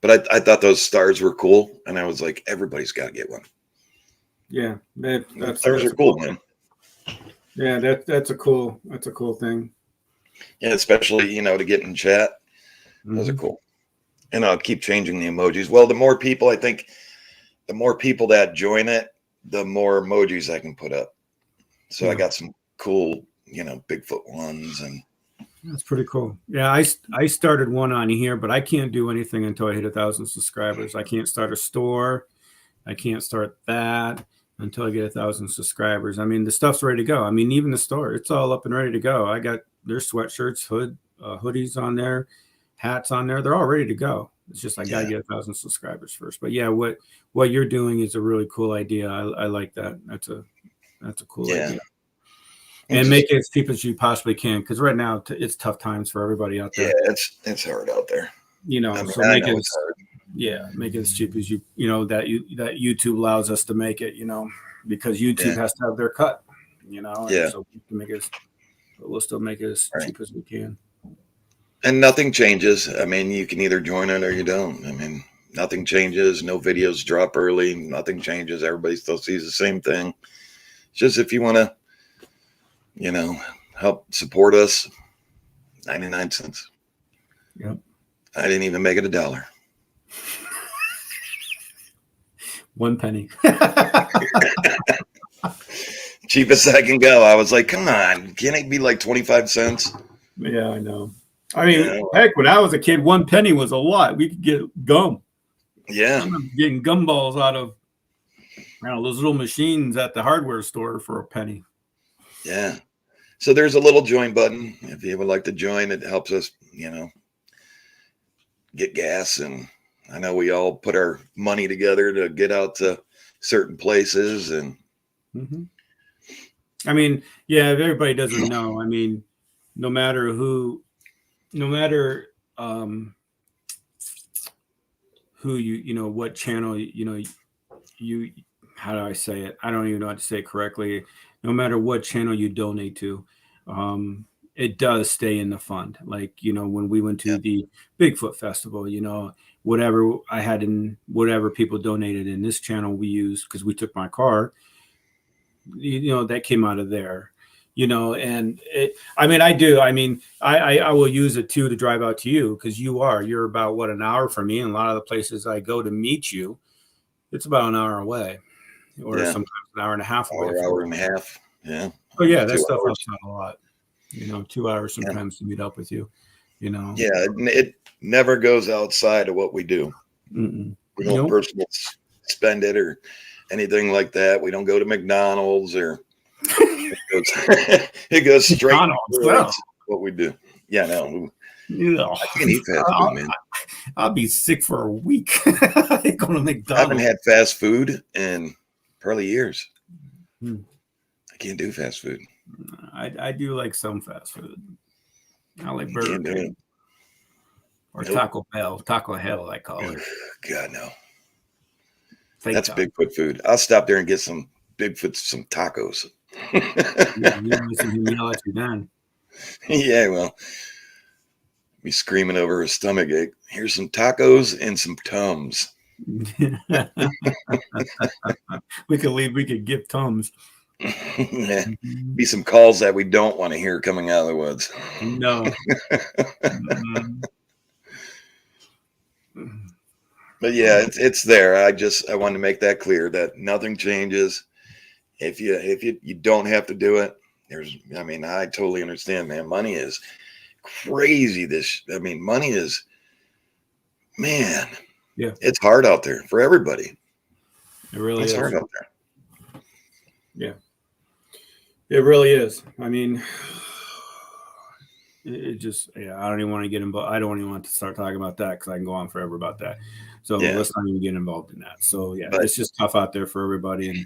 But I thought those stars were cool. And I was like, everybody's got to get one. Yeah. That's are cool, man. Yeah, that's a cool thing. Yeah, especially, to get in chat. Those are cool. And I'll keep changing the emojis. Well, the more people that join it, the more emojis I can put up. So I got some cool, Bigfoot ones, and that's pretty cool. Yeah, I started one on here, but I can't do anything until I hit 1,000 subscribers. I can't start a store. I can't start that until I get 1,000 subscribers. I mean, the stuff's ready to go. I mean, even the store, it's all up and ready to go. I got their sweatshirts, hoodies on there, hats on there. They're all ready to go. It's just I got to get 1,000 subscribers first. But yeah, what you're doing is a really cool idea. I like that. That's a cool idea. And make it as cheap as you possibly can, because right now it's tough times for everybody out there. Yeah, it's hard out there. So make it as cheap as that YouTube allows us to make it. Because YouTube has to have their cut. So we can make it. We'll still make it as cheap as we can. And nothing changes. I mean, you can either join it or you don't. I mean, nothing changes. No videos drop early. Nothing changes. Everybody still sees the same thing. It's just if you want to, help support us, 99 cents. Yep. I didn't even make it $1. 1 penny. Cheapest I can go. I was like, come on, can't it be like 25 cents? Yeah, I know. I mean, heck, when I was a kid, 1 penny was a lot. We could get gum. Yeah. I'm getting gumballs out of those little machines at the hardware store for 1 penny. Yeah. So there's a little join button. If you would like to join, it helps us, get gas. And I know we all put our money together to get out to certain places. And I mean, yeah, if everybody doesn't know, I mean, no matter who what channel, how do I say it? I don't even know how to say it correctly. No matter what channel you donate to, it does stay in the fund. Like, when we went to the Bigfoot Festival, whatever I had in whatever people donated in this channel we used, because we took my car, that came out of there, and I will use it too to drive out to you, because you're about an hour from me. And a lot of the places I go to meet you, it's about an hour away, or sometimes an hour and a half away. Hour and a half. Yeah. Oh yeah, that stuff helps out a lot. 2 hours sometimes to meet up with you. Yeah, it never goes outside of what we do. Mm-mm. We don't personally spend it or anything like that. We don't go to McDonald's or it goes straight to what we do. Yeah, no. I can't eat fast food, man. I'll be sick for a week. I ain't going to McDonald's. I haven't had fast food in probably years. I can't do fast food. I do like some fast food. I like Burger King. Or Taco Bell. Taco Hell, I call it. God, no. That's Bigfoot food. I'll stop there and get some Bigfoot, some tacos. Yeah, well, be screaming over a stomach ache. Here's some tacos and some Tums. We could give Tums. Yeah. Be some calls that we don't want to hear coming out of the woods. No. But yeah, it's there. I wanted to make that clear that nothing changes. If you don't have to do it, I totally understand, man. Money is crazy. Money is, man. Yeah. It's hard out there for everybody. It really is. It's hard out there. Yeah. It really is. I mean, it just, I don't even want to get involved. I don't even want to start talking about that, because I can go on forever about that. So Yeah. let's not even get involved in that. So yeah, But it's just tough out there for everybody, and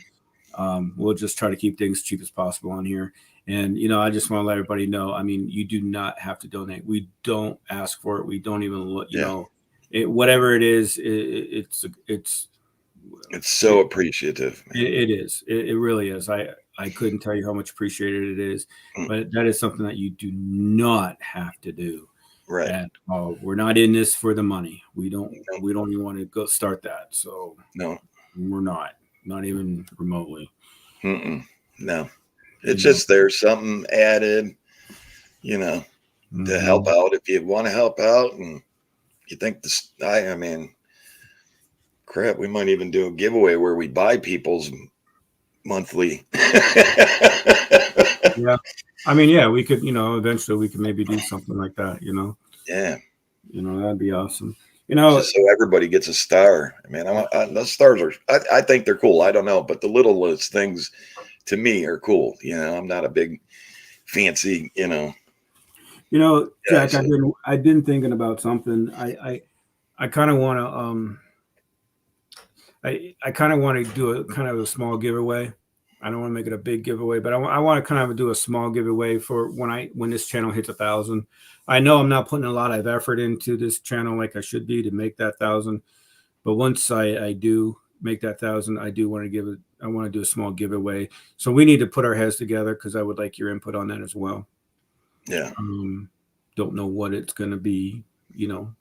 we'll just try to keep things cheap as possible on here. And I just want to let everybody know. I mean, you do not have to donate. We don't ask for it. We don't even look. Whatever it is, it's so appreciative, man. it is. It really is. I couldn't tell you how much appreciated it is, but that is something that you do not have to do. Right. At all. We're not in this for the money. We don't even want to go start that. So no, we're not even remotely. No, it's just there's something added, to help out. If you want to help out and you think this, I mean, crap, we might even do a giveaway where we buy people's monthly. Yeah. I mean, yeah, we could, eventually we could maybe do something like that, Yeah. That'd be awesome. Just so everybody gets a star. I mean, the stars are, I think they're cool. I don't know, but the littlest things to me are cool. I'm not a big fancy, Jack, so. I've been thinking about something. I kind of want to, I kind of want to do a kind of a small giveaway. I don't want to make it a big giveaway, but I want to kind of do a small giveaway for when this channel hits 1,000. I know I'm not putting a lot of effort into this channel like I should be to make that 1,000, but once I do make that 1,000, I do want to I want to do a small giveaway. So we need to put our heads together because I would like your input on that as well. Yeah. Don't know what it's going to be,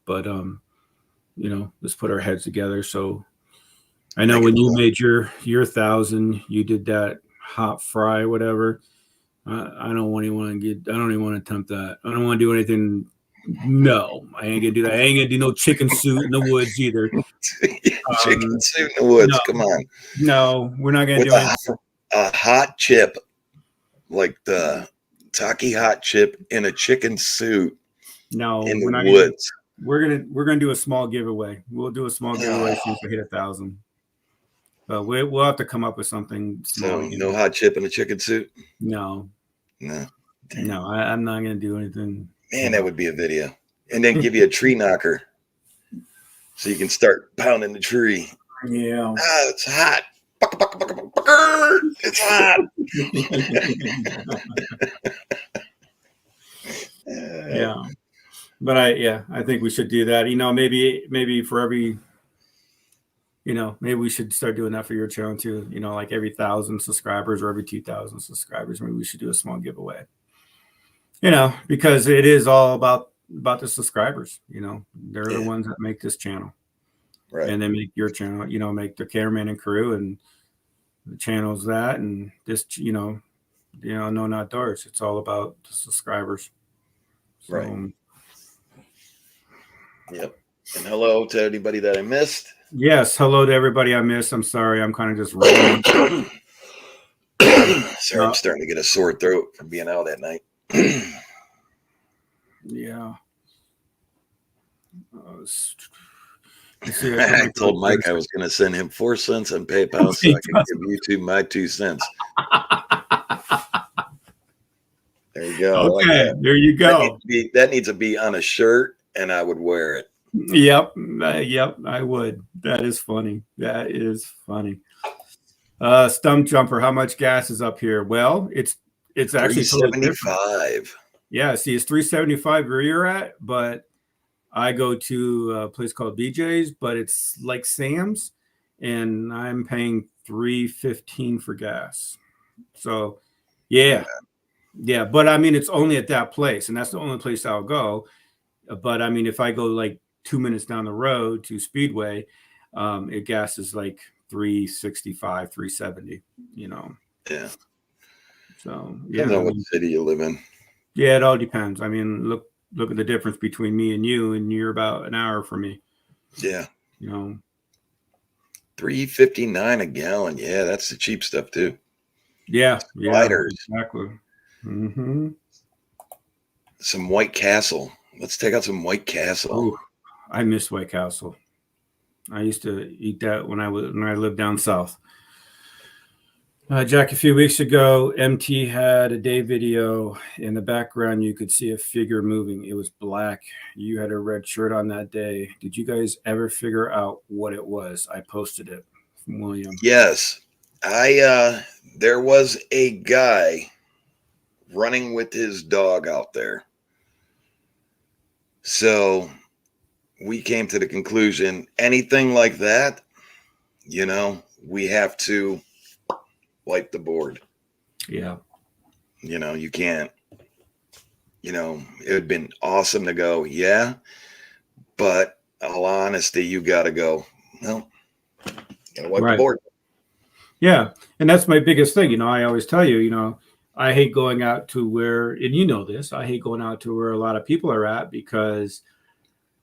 but let's put our heads together. So I know when you made your 1,000, you did that hot fry, whatever. I don't even want to attempt that. I don't want to do anything. No, I ain't gonna do that. I ain't gonna do no chicken suit in the woods either. Chicken suit in the woods. No, come on. No, we're not gonna do anything. A hot chip, like the Taki hot chip in a chicken suit. No, in we're the not woods. We're gonna do a small giveaway. We'll do a small giveaway since we hit 1,000. But we'll have to come up with something small. So no hot chip in a chicken suit? No. No. Damn. No, I'm not going to do anything. Man, that would be a video. And then give you a tree knocker so you can start pounding the tree. Yeah. It's hot. It's hot. Yeah. But I think we should do that. Maybe for every maybe we should start doing that for your channel too. Like every 1,000 subscribers or every 2,000 subscribers, maybe we should do a small giveaway. Because it is all about the subscribers. They're the ones that make this channel, right? And they make your channel. Make the Cameraman and Crew and the channels that and this. No outdoors. It's all about the subscribers. So, right. Yep. And hello to anybody that I missed. Yes, hello to everybody I missed. I'm sorry, I'm kind of just rolling. Sorry, I'm starting to get a sore throat from being out at night. Yeah. I told Mike I was going to send him 4 cents on PayPal so I can give YouTube my 2 cents. There you go. Okay, like there you go. That needs to be on a shirt, and I would wear it. Yep, I would. That is funny. Stump Jumper, how much gas is up here? Well, it's actually 375. Yeah, see, it's 375 where you're at, but I go to a place called BJ's, but it's like Sam's, and I'm paying $3.15 for gas. So, yeah. But I mean, it's only at that place, and that's the only place I'll go. But I mean, if I go like 2 minutes down the road to Speedway, gas is like $3.65, $3.70. Yeah. So yeah. I know what city you live in. Yeah, it all depends. I mean, look at the difference between me and you, and you're about an hour from me. Yeah. $3.59 a gallon. Yeah, that's the cheap stuff too. Yeah. Sliders. Exactly. Mm-hmm. Some White Castle. Let's take out some White Castle. Ooh, I miss White Castle. I used to eat that when I lived down south. Jack, a few weeks ago, MT had a day video. In the background, you could see a figure moving. It was black. You had a red shirt on that day. Did you guys ever figure out what it was? I posted it from William. Yes. There was a guy running with his dog out there. So we came to the conclusion, anything like that, we have to wipe the board. Yeah. You can't, it would have been awesome to go, yeah, but all honesty, you got to go, no, gotta wipe the board. Yeah. And that's my biggest thing. I always tell you, I hate going out to where, and you know this, I hate going out to where a lot of people are at, because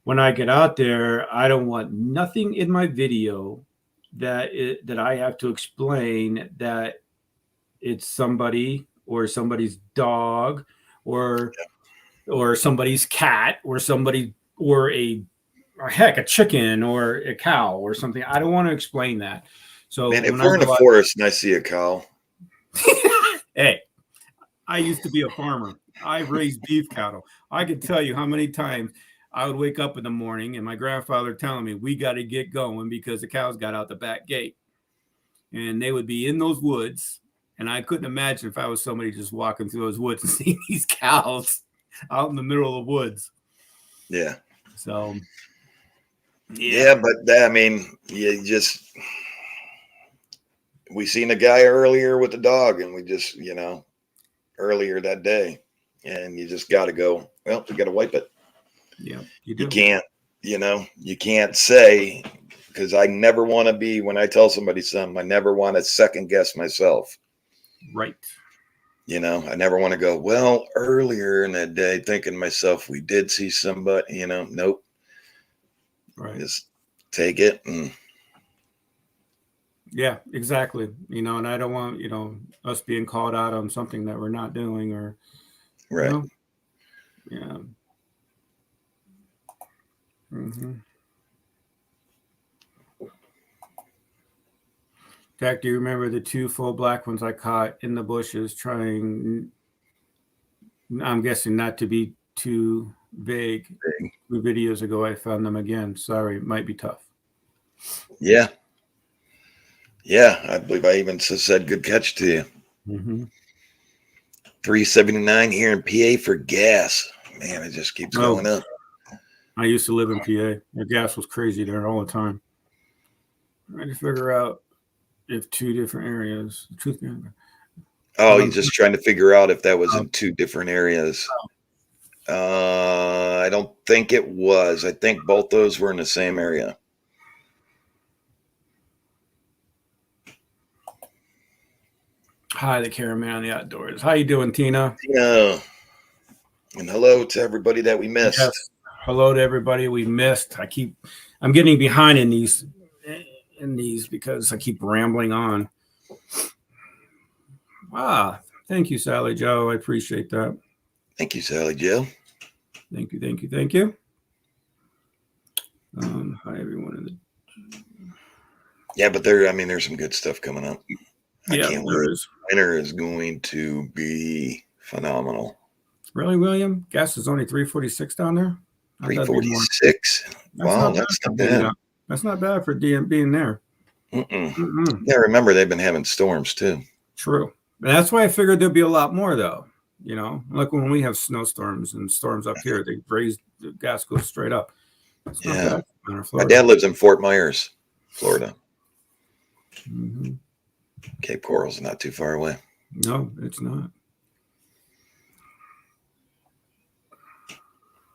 when I get out there, I don't want nothing in my video that I have to explain that it's somebody or somebody's dog or somebody's cat or somebody or a chicken or a cow or something. I don't want to explain that. So man, if we're in the forest and I see a cow, hey, I used to be a farmer. I raised beef cattle. I could tell you how many times I would wake up in the morning and my grandfather telling me, we got to get going because the cows got out the back gate. And they would be in those woods. And I couldn't imagine if I was somebody just walking through those woods and seeing these cows out in the middle of the woods. Yeah. So, yeah, but we seen a guy earlier with the dog, and we just, earlier that day, and you just got to go, well, we got to wipe it. Yeah, you do. You can't say, because I never want to be, when I tell somebody something, I never want to second guess myself. Right. I never want to go, well, earlier in that day, thinking to myself, we did see somebody, nope. Right. Just take it. And yeah, exactly. And I don't want, us being called out on something that we're not doing or, right. Yeah. Mm-hmm. Jack, do you remember the 2 full black ones I caught in the bushes trying, I'm guessing not to be too vague. 2 videos ago, I found them again. Sorry, it might be tough. Yeah. Yeah, I believe I even said good catch to you. Mm-hmm. $3.79 here in PA for gas. Man, it just keeps going up. I used to live in PA. The gas was crazy there all the time. I had to figure out if 2 different areas. Oh, you're just trying to figure out if that was in 2 different areas. I don't think it was. I think both those were in the same area. Hi, the Cameraman on the Outdoors. How you doing, Tina? Yeah. And hello to everybody that we missed. Yes. Hello to everybody we missed. I'm getting behind in these because I keep rambling on. Thank you, Sally Joe. I appreciate that. Thank you, Sally Joe. Thank you. Hi, everyone. Yeah, but there's some good stuff coming up. I can't wait. There is. Winter is going to be phenomenal. Really, William? Gas is only $3.46 down there. $3.46. Wow, that's not bad. That's not bad for being there. Yeah, remember they've been having storms too. True. And that's why I figured there'd be a lot more though. Like when we have snowstorms and storms up here, they raise the gas goes straight up. It's not bad. My dad lives in Fort Myers, Florida. Mm-hmm. Cape Coral's not too far away. No, it's not.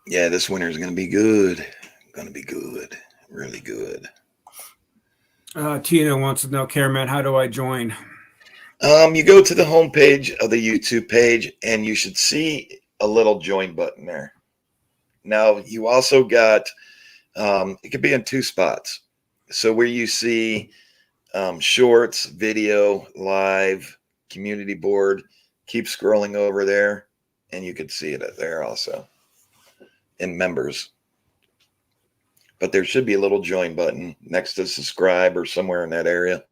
Yeah, this winter is going to be good. Going to be good. Really good. Tina wants to know, Cameraman, how do I join? You go to the homepage of the YouTube page and you should see a little join button there. Now, you also got, it could be in 2 spots. So where you see shorts, video, live, community board, keep scrolling over there and you could see it there also in members. But there should be a little join button next to subscribe or somewhere in that area.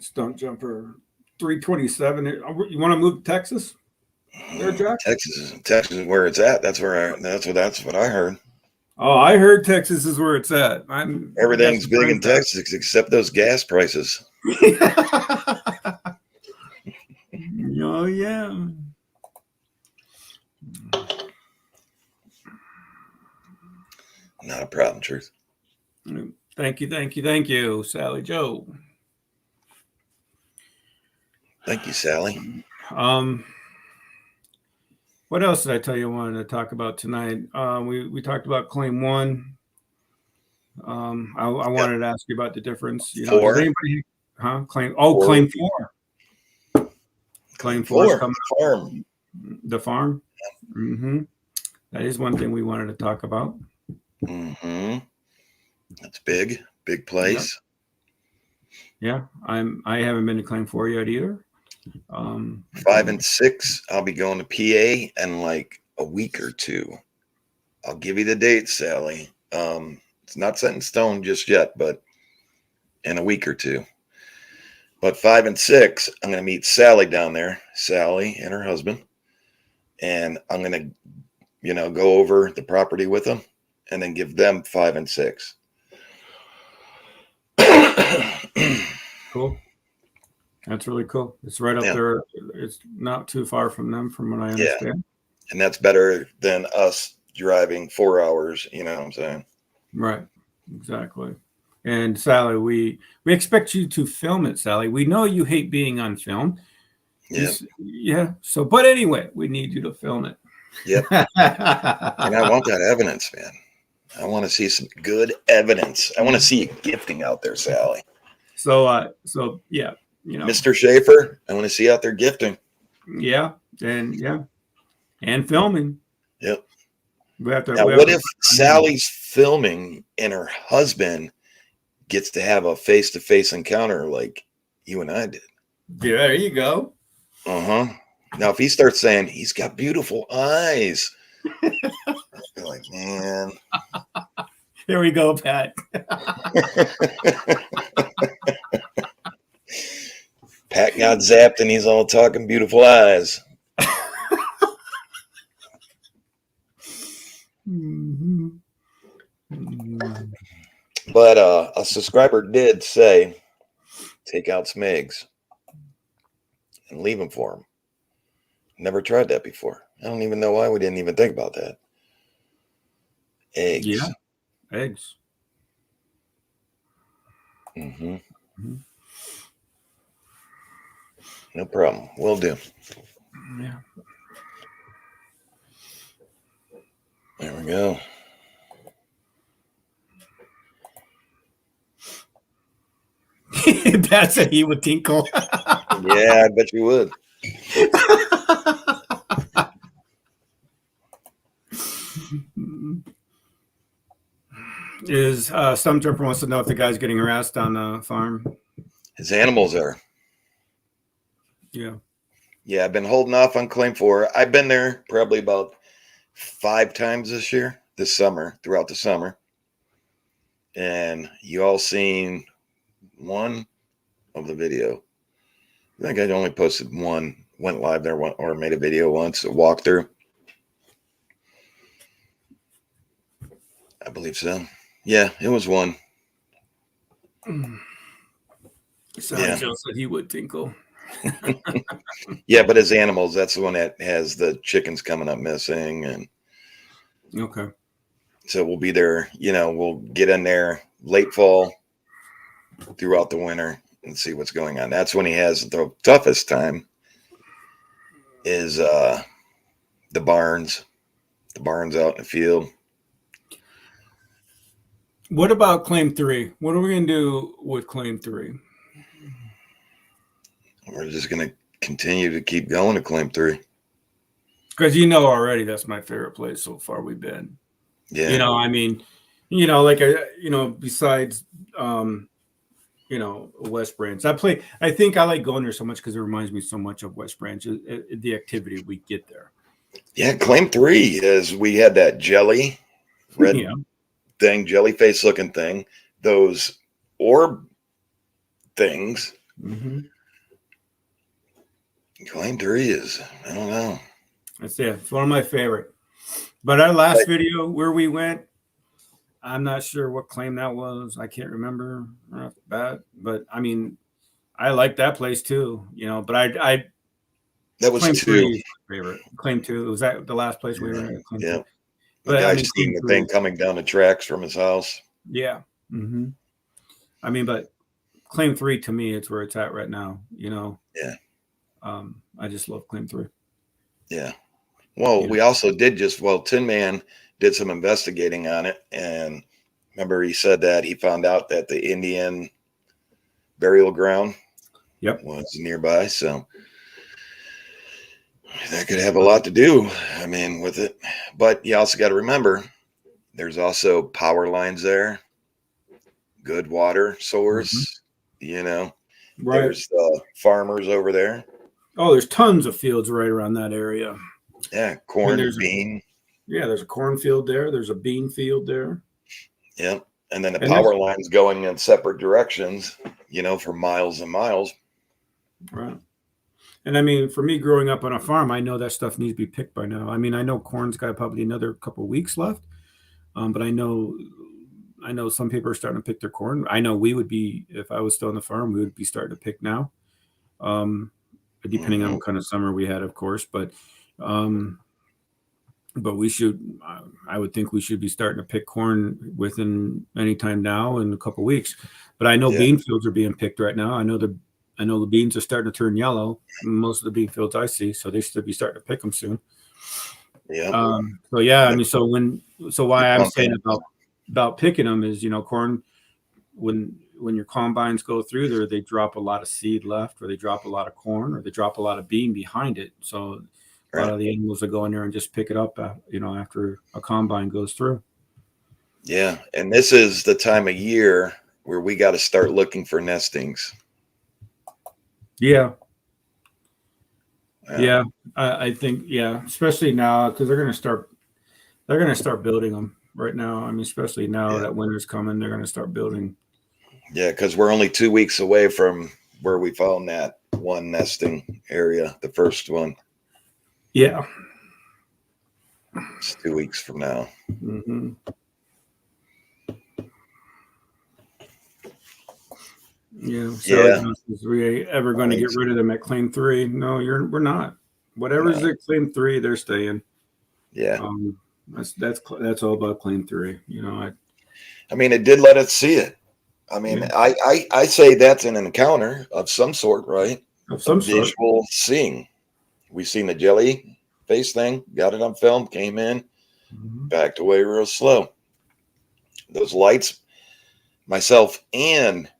Stunt jumper 327. You want to move to Texas? There, Jack? Texas is where it's at. That's what I heard. Oh, I heard Texas is where it's at. Everything's big in Texas except those gas prices. Oh yeah. Not a problem, Truth. Thank you, Sally Joe. Thank you, Sally. What else did I tell you I wanted to talk about tonight? We talked about claim 1. I wanted to ask you about the difference. You know, does anybody claim? Oh, claim 4. Claim 4 is coming up. The farm. Mm-hmm. That is one thing we wanted to talk about. Mm-hmm. That's big place. Yeah, I haven't been to claim 4 yet either. 5 and 6, I'll be going to PA in like a week or 2. I'll give you the date, Sally. It's not set in stone just yet, but in a week or 2. But 5 and 6, I'm going to meet Sally down there, Sally and her husband, and I'm going to, go over the property with them, and then give them 5 and 6. Cool. That's really cool. It's right up there. It's not too far from them, from what I understand. Yeah. And that's better than us driving 4 hours. You know what I'm saying? Right. Exactly. And Sally, we expect you to film it, Sally. We know you hate being on film. Yeah. So, but anyway, we need you to film it. Yep. And I want that evidence, man. I want to see some good evidence. I want to see you gifting out there, Sally. So yeah. Mr. Schaefer, I want to see you out there gifting. Yeah, and filming. Yep. What if Sally's filming and her husband gets to have a face-to-face encounter like you and I did? Yeah, there you go. Uh-huh. Now, if he starts saying he's got beautiful eyes, you're like, man. Here we go, Pat. Pat got zapped and he's all talking beautiful eyes. But a subscriber did say, take out some eggs and leave them for him. Never tried that before. I don't even know why we didn't even think about that. Eggs. Yeah, eggs. Mm-hmm. Mm-hmm. No problem. Will do. Yeah. There we go. Pat said he would tinkle. Yeah, I bet you would. Is some jumper wants to know if the guy's getting harassed on the farm. His animals are. Yeah. Yeah, I've been holding off on claim 4. I've been there probably about 5 times this summer, throughout the summer. And you all seen one of the video. I think I only posted one, went live there or made a video once, a walkthrough. I believe so. Yeah, it was one. So Joe said he would tinkle. Yeah, but his animals, that's the one that has the chickens coming up missing. And okay. So we'll be there, we'll get in there late fall throughout the winter and see what's going on. That's when he has the toughest time is the barns out in the field. What about claim 3? What are we going to do with claim 3? We're just going to continue to keep going to claim 3. Because already that's my favorite place so far we've been. Yeah. Besides, West Branch. I think I like going there so much because it reminds me so much of West Branch, the activity we get there. Yeah, claim 3 is we had that jelly, red thing, jelly face looking thing, those or things. Mm-hmm. Claim 3 is, I don't know. That's it. It's one of my favorite. But our last But- video where we went, I'm not sure what claim that was. I can't remember right off the bat. But I mean, I like that place too, but I That was claim 3 2. is my favorite. Claim 2, was that the last place we were at? Claim Yeah. 2. The But I guy mean, seeing claim the 3, thing coming down the tracks from his house. yeah. Mm-hmm. I mean, but claim 3 to me, it's where it's at right now. Yeah. I just love claim 3. Yeah. Well, we also did Tin Man did some investigating on it. And remember, he said that he found out that the Indian burial ground was nearby. So that could have a lot to do, with it. But you also got to remember, there's also power lines there, good water source, Right. There's farmers over there. Oh, there's tons of fields right around that area. Yeah, corn, bean. There's a cornfield there. There's a bean field there. Yep. And then the power lines going in separate directions, for miles and miles. Right. And I mean, for me growing up on a farm, I know that stuff needs to be picked by now. I mean, I know corn's got probably another couple of weeks left. But I know some people are starting to pick their corn. I know we would be, if I was still on the farm, we would be starting to pick now. Depending on what kind of summer we had, of course, but we should, I would think we should be starting to pick corn within any time now in a couple of weeks. But I know bean fields are being picked right now. I know the beans are starting to turn yellow. Most of the bean fields I see, so they should be starting to pick them soon. Yeah. So yeah, I mean, so why I'm saying about picking them is, corn, when your combines go through there, they drop a lot of seed left, or they drop a lot of corn, or they drop a lot of bean behind it. So a lot of the animals will go in there and just pick it up, after a combine goes through. Yeah. And this is the time of year where we got to start looking for nestings. Yeah. Yeah. I think, especially now, because they're going to start building them right now. I mean, especially now that winter's coming, they're going to start building. Yeah, because we're only 2 weeks away from where we found that one nesting area, the first one. Yeah. It's 2 weeks from now. Mm-hmm. Yeah. So is we ever going to get rid of them at claim 3? No, we're not. Whatever's at claim 3, they're staying. Yeah. That's all about claim 3. I mean, it did let us see it. I mean, I say that's an encounter of some sort, right? Of some sort. Visual seeing. We seen the jelly face thing, got it on film, came in, backed away real slow. Those lights, myself and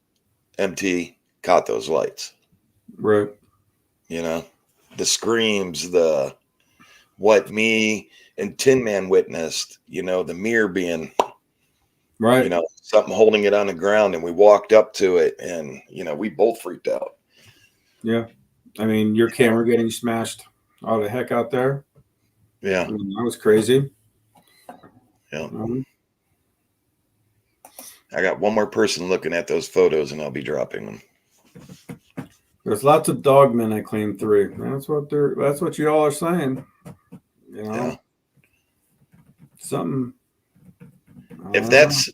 MT caught those lights. Right. The screams, what me and Tin Man witnessed, the mirror being right. Something holding it on the ground, and we walked up to it, and we both freaked out. Yeah. I mean, your camera getting smashed all the heck out there. Yeah. I mean, that was crazy. Yeah. I got one more person looking at those photos, and I'll be dropping them. There's lots of dogmen at claim 3. That's what you all are saying. Yeah. Something. If that's,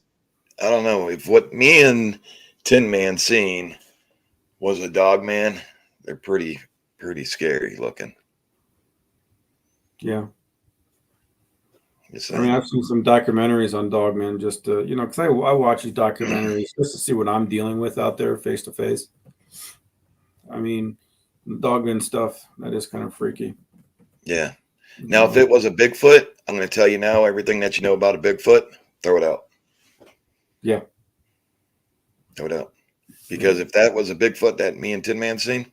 I don't know, if what me and Tin Man seen was a dog man, they're pretty scary looking. Yeah. I mean, I've seen some documentaries on dogmen just to, because I watch these documentaries just to see what I'm dealing with out there face to face. I mean, dogman stuff, that is kind of freaky. Yeah. Now, if it was a Bigfoot, I'm going to tell you now everything that you know about a Bigfoot, throw it out. Yeah. Throw it out. Because if that was a Bigfoot that me and Tin Man seen,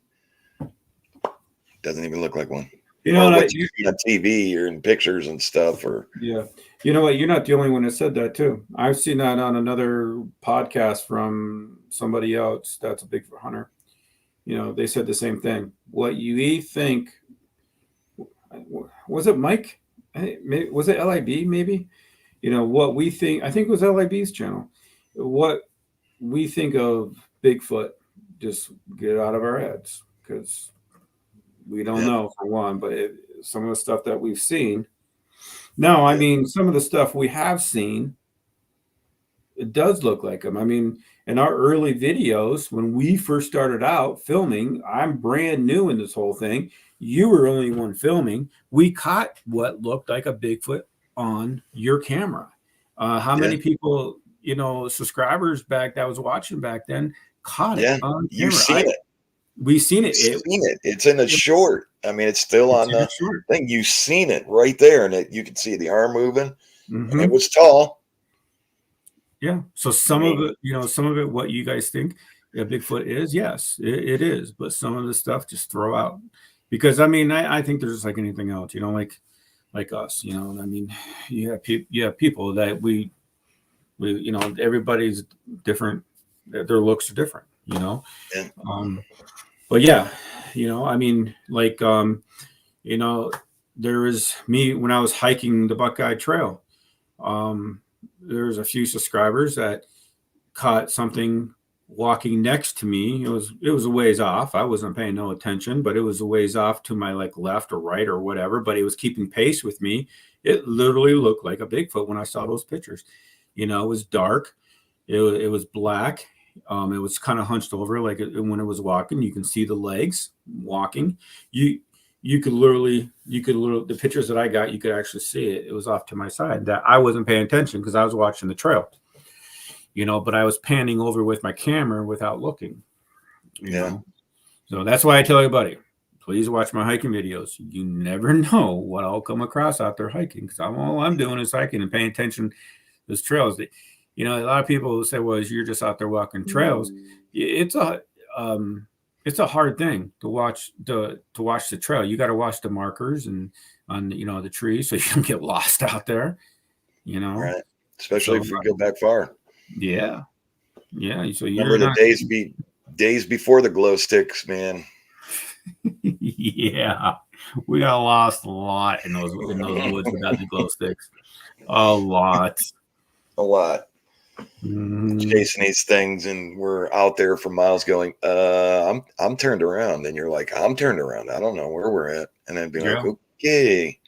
doesn't even look like one. What you see on TV or in pictures and stuff. Yeah. You know what? You're not the only one that said that too. I've seen that on another podcast from somebody else that's a Bigfoot hunter. They said the same thing. What you think, was it Mike? Was it LIB maybe? What we think, I think it was LIB's channel. What we think of Bigfoot, just get it out of our heads because we don't Yeah. know for one. But some of the stuff that we've seen. No, I Yeah. mean some of the stuff we have seen, it does look like them. I mean, in our early videos, when we first started out filming, I'm brand new in this whole thing. You were only one filming. We caught what looked like a Bigfoot on your camera. How Yeah. many people, subscribers back that was watching back then caught it Yeah. on You've camera? seen it. We seen You've it. seen it. It's in a short. I mean, it's still It's on in a the short. thing. You've seen it right there, and you can see the arm moving, and it Hmm. was tall. Yeah. So I some of mean, it, some of it, what you guys think a Bigfoot is, yes, it is. But some of the stuff just throw out because I mean, I think there's just like anything else, like us, I mean, you have people that we, everybody's different. Their looks are different, yeah. But yeah, I mean, like, you know, there was me when I was hiking the Buckeye Trail. Um, there's a few subscribers that caught something walking next to me. It was a ways off. I wasn't paying no attention, but it was a ways off to my like left or right or whatever. But it was keeping pace with me. It literally looked like a Bigfoot when I saw those pictures. It was dark. It was black. It was kind of hunched over, like when it was walking. You can see the legs walking. You you could literally the pictures that I got, you could actually see it. It was off to my side. That I wasn't paying attention because I was watching the trail. But I was panning over with my camera without looking. You Yeah. know, so that's why I tell everybody, please watch my hiking videos. You never know what I'll come across out there hiking because all I'm doing is hiking and paying attention to those trails. A lot of people say, "Well, you're just out there walking trails." It's a hard thing to watch the trail. You got to watch the markers and on the trees so you don't get lost out there. Right. Especially So if we go back far. yeah, yeah. So Remember you're the not. days before the glow sticks, man. Yeah, we got lost a lot in those woods without the glow sticks. A lot. A lot. Mhm. Chasing these things, and we're out there for miles going, I'm turned around. And you're like, I'm turned around. I don't know where we're at. And I'd be like, Yeah. okay.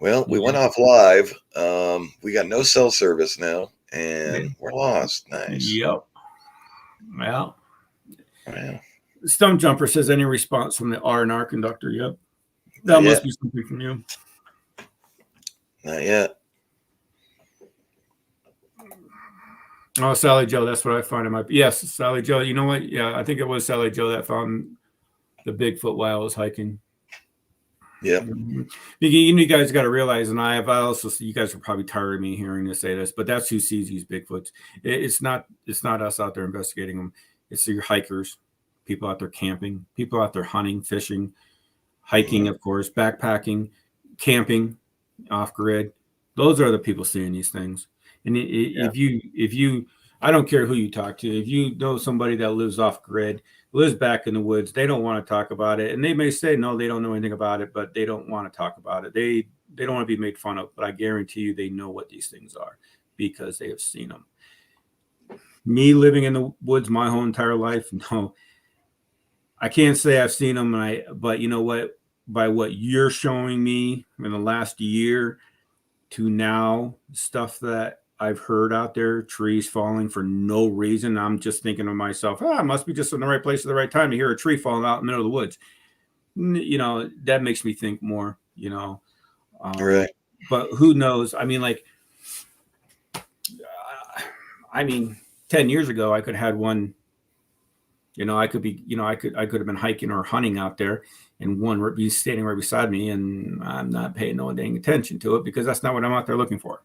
Well, we went Yeah. off live. We got no cell service now, Yeah. and we're lost. Nice. Yep. Well, Wow. Stone Jumper says any response from the R&R conductor? Yep. Not That must yet. be something from you. Not yet. Oh, Sally Joe. That's what I find. It might be. Yes, Sally Joe. You know what? Yeah, I think it was Sally Joe that found the Bigfoot while I was hiking. Yep. You guys got to realize, and I also see you guys are probably tired of me hearing to say this, but that's who sees these Bigfoots. It's not us out there investigating them. It's your hikers, people out there camping, people out there hunting, fishing, hiking, of course, backpacking, camping, off grid. Those are the people seeing these things. And if you, I don't care who you talk to. If you know somebody that lives off grid, lives back in the woods, they don't want to talk about it, and they may say no, they don't know anything about it, but they don't want to talk about it. They don't want to be made fun of, but I guarantee you, they know what these things are because they have seen them. Me living in the woods my whole entire life, no, I can't say I've seen them. But you know what? By what you're showing me in the last year to now, stuff that I've heard out there, trees falling for no reason. I'm just thinking to myself, I must be just in the right place at the right time to hear a tree falling out in the middle of the woods. That makes me think more, Right. but who knows? I mean, like, 10 years ago, I could have had one, I could be, I could have been hiking or hunting out there and one would be standing right beside me and I'm not paying no dang attention to it because that's not what I'm out there looking for.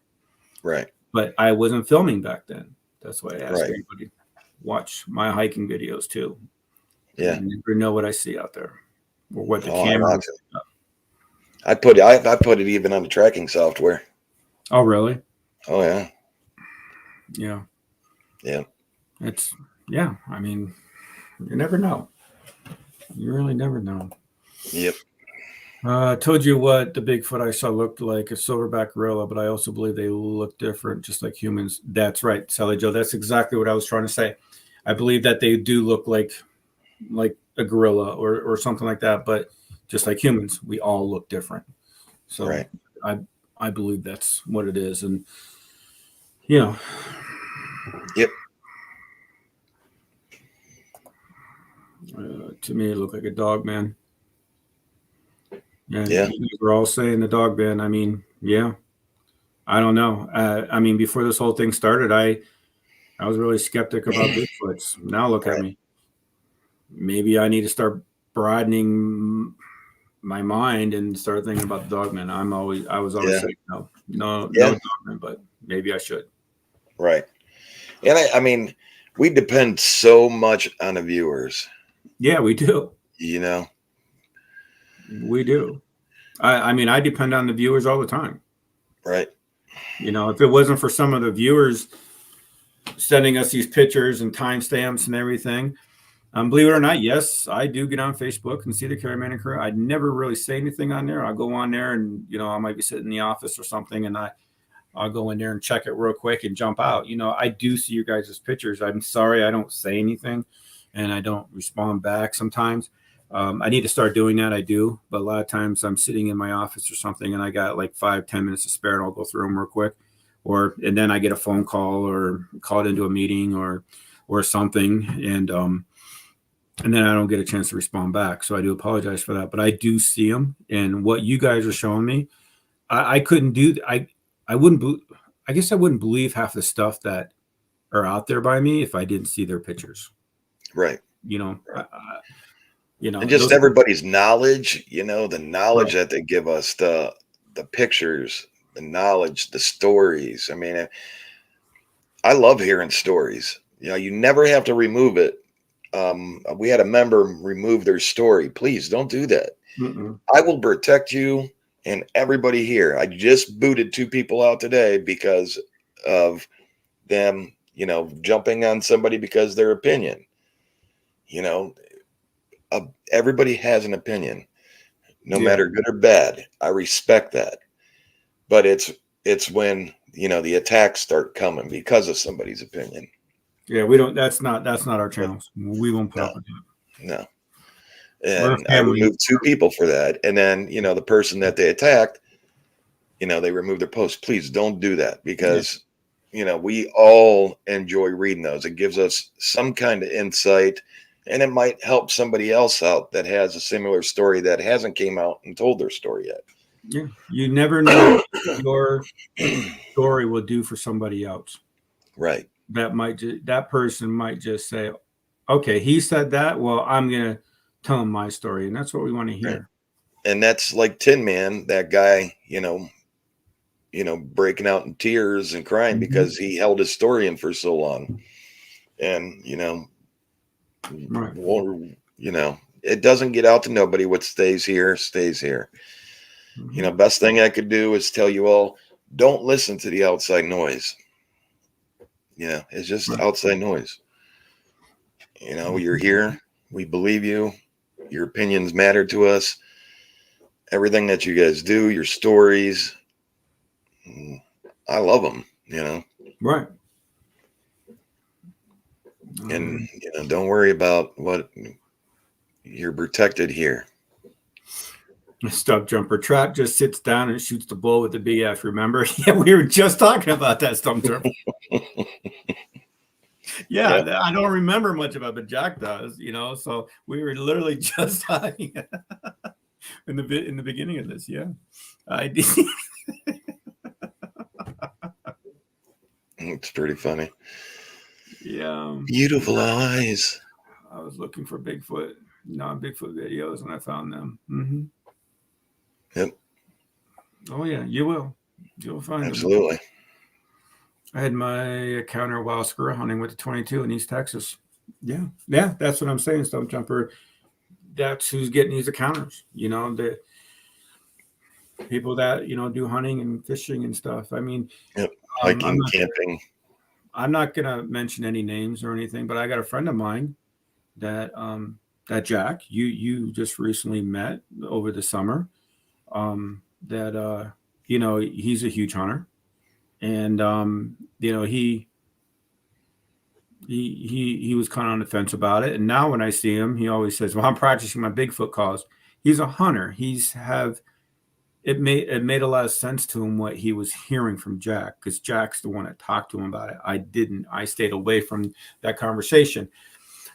Right. But I wasn't filming back then. That's why I asked Right. everybody watch my hiking videos too. Yeah. You never know what I see out there or what the I camera. watch it. I put it even on the tracking software. Oh, really? Oh yeah. Yeah. Yeah. I mean, you never know. You really never know. Yep. I told you what the Bigfoot I saw looked like, a silverback gorilla, but I also believe they look different, just like humans. That's right, Sally Joe. That's exactly what I was trying to say. I believe that they do look like a gorilla or something like that. But just like humans, we all look different. So Right. I believe that's what it is. And you know, Yep. to me, it looked like a dog man. And Yeah. you were all saying the dog man. I mean, yeah, I don't know. I mean, before this whole thing started, I was really skeptic about Bigfoots. Now look at Right. me. Maybe I need to start broadening my mind and start thinking about the dogman. I was always Yeah. saying no Yeah. dogman, but maybe I should. Right. And I mean, we depend so much on the viewers, Yeah, we do. you know? We do. I mean, I depend on the viewers all the time. Right. You know, if it wasn't for some of the viewers sending us these pictures and timestamps and everything, believe it or not, yes, I do get on Facebook and see the Cameraman and Crew. I never really say anything on there. I'll go on there and, I might be sitting in the office or something and I'll go in there and check it real quick and jump out. I do see your guys' pictures. I'm sorry I don't say anything and I don't respond back sometimes. I need to start doing that. I do. But a lot of times I'm sitting in my office or something and I got like 5-10 minutes to spare and I'll go through them real quick. And then I get a phone call or called into a meeting or something. And then I don't get a chance to respond back. So I do apologize for that. But I do see them. And what you guys are showing me, I couldn't do. I wouldn't. I guess I wouldn't believe half the stuff that are out there by me if I didn't see their pictures. Right. And just everybody's knowledge, the knowledge Right. that they give us, the pictures, the knowledge, the stories. I mean, I love hearing stories. You never have to remove it. We had a member remove their story. Please don't do that. Mm-mm. I will protect you and everybody here. I just booted 2 people out today because of them, jumping on somebody because their opinion. You know, everybody has an opinion, no Yeah. matter good or bad. I respect that. But it's when, the attacks start coming because of somebody's opinion. Yeah. We don't. That's not our But channels. We won't put no, up with it. no. We're a And I family. removed 2 people for that. And then, the person that they attacked, they removed their post. Please don't do that Yeah. because, we all enjoy reading those. It gives us some kind of insight and it might help somebody else out that has a similar story that hasn't came out and told their story yet. Yeah. You never know what your story will do for somebody else. Right. That person might just say, okay, he said that. Well, I'm going to tell him my story. And that's what we want to hear. Right. And that's like Tin Man, that guy, breaking out in tears and crying because he held his story in for so long. And, Right. it doesn't get out to nobody. What stays here, stays here. Best thing I could do is tell you all, don't listen to the outside noise. It's just Right. outside noise. You're here. We believe you. Your opinions matter to us. Everything that you guys do, your stories, I love them, Right. And, don't worry about what you're protected here. Stump jumper trap just sits down and shoots the bull with the big F. Remember? Yeah, we were just talking about that stump jumper. Yeah, I don't remember much about it, but Jack does. So we were literally just talking in the beginning of this. Yeah, I did. It's pretty funny. Yeah, beautiful eyes. I was looking for Bigfoot, non-Bigfoot videos, and I found them. Mm-hmm. Yep. Oh yeah, you will. You'll find Absolutely. them. I had my encounter while squirrel hunting with the 22 in East Texas. Yeah, that's what I'm saying, stump jumper. That's who's getting these encounters. The people that do hunting and fishing and stuff. I mean, yep. Hiking, camping. I'm not gonna mention any names or anything, but I got a friend of mine that that Jack you just recently met over the summer. That he's a huge hunter, and he he was kind of on the fence about it. And now when I see him, he always says, "Well, I'm practicing my Bigfoot calls." He's a hunter. It made a lot of sense to him what he was hearing from Jack, because Jack's the one that talked to him about it. I didn't. I stayed away from that conversation.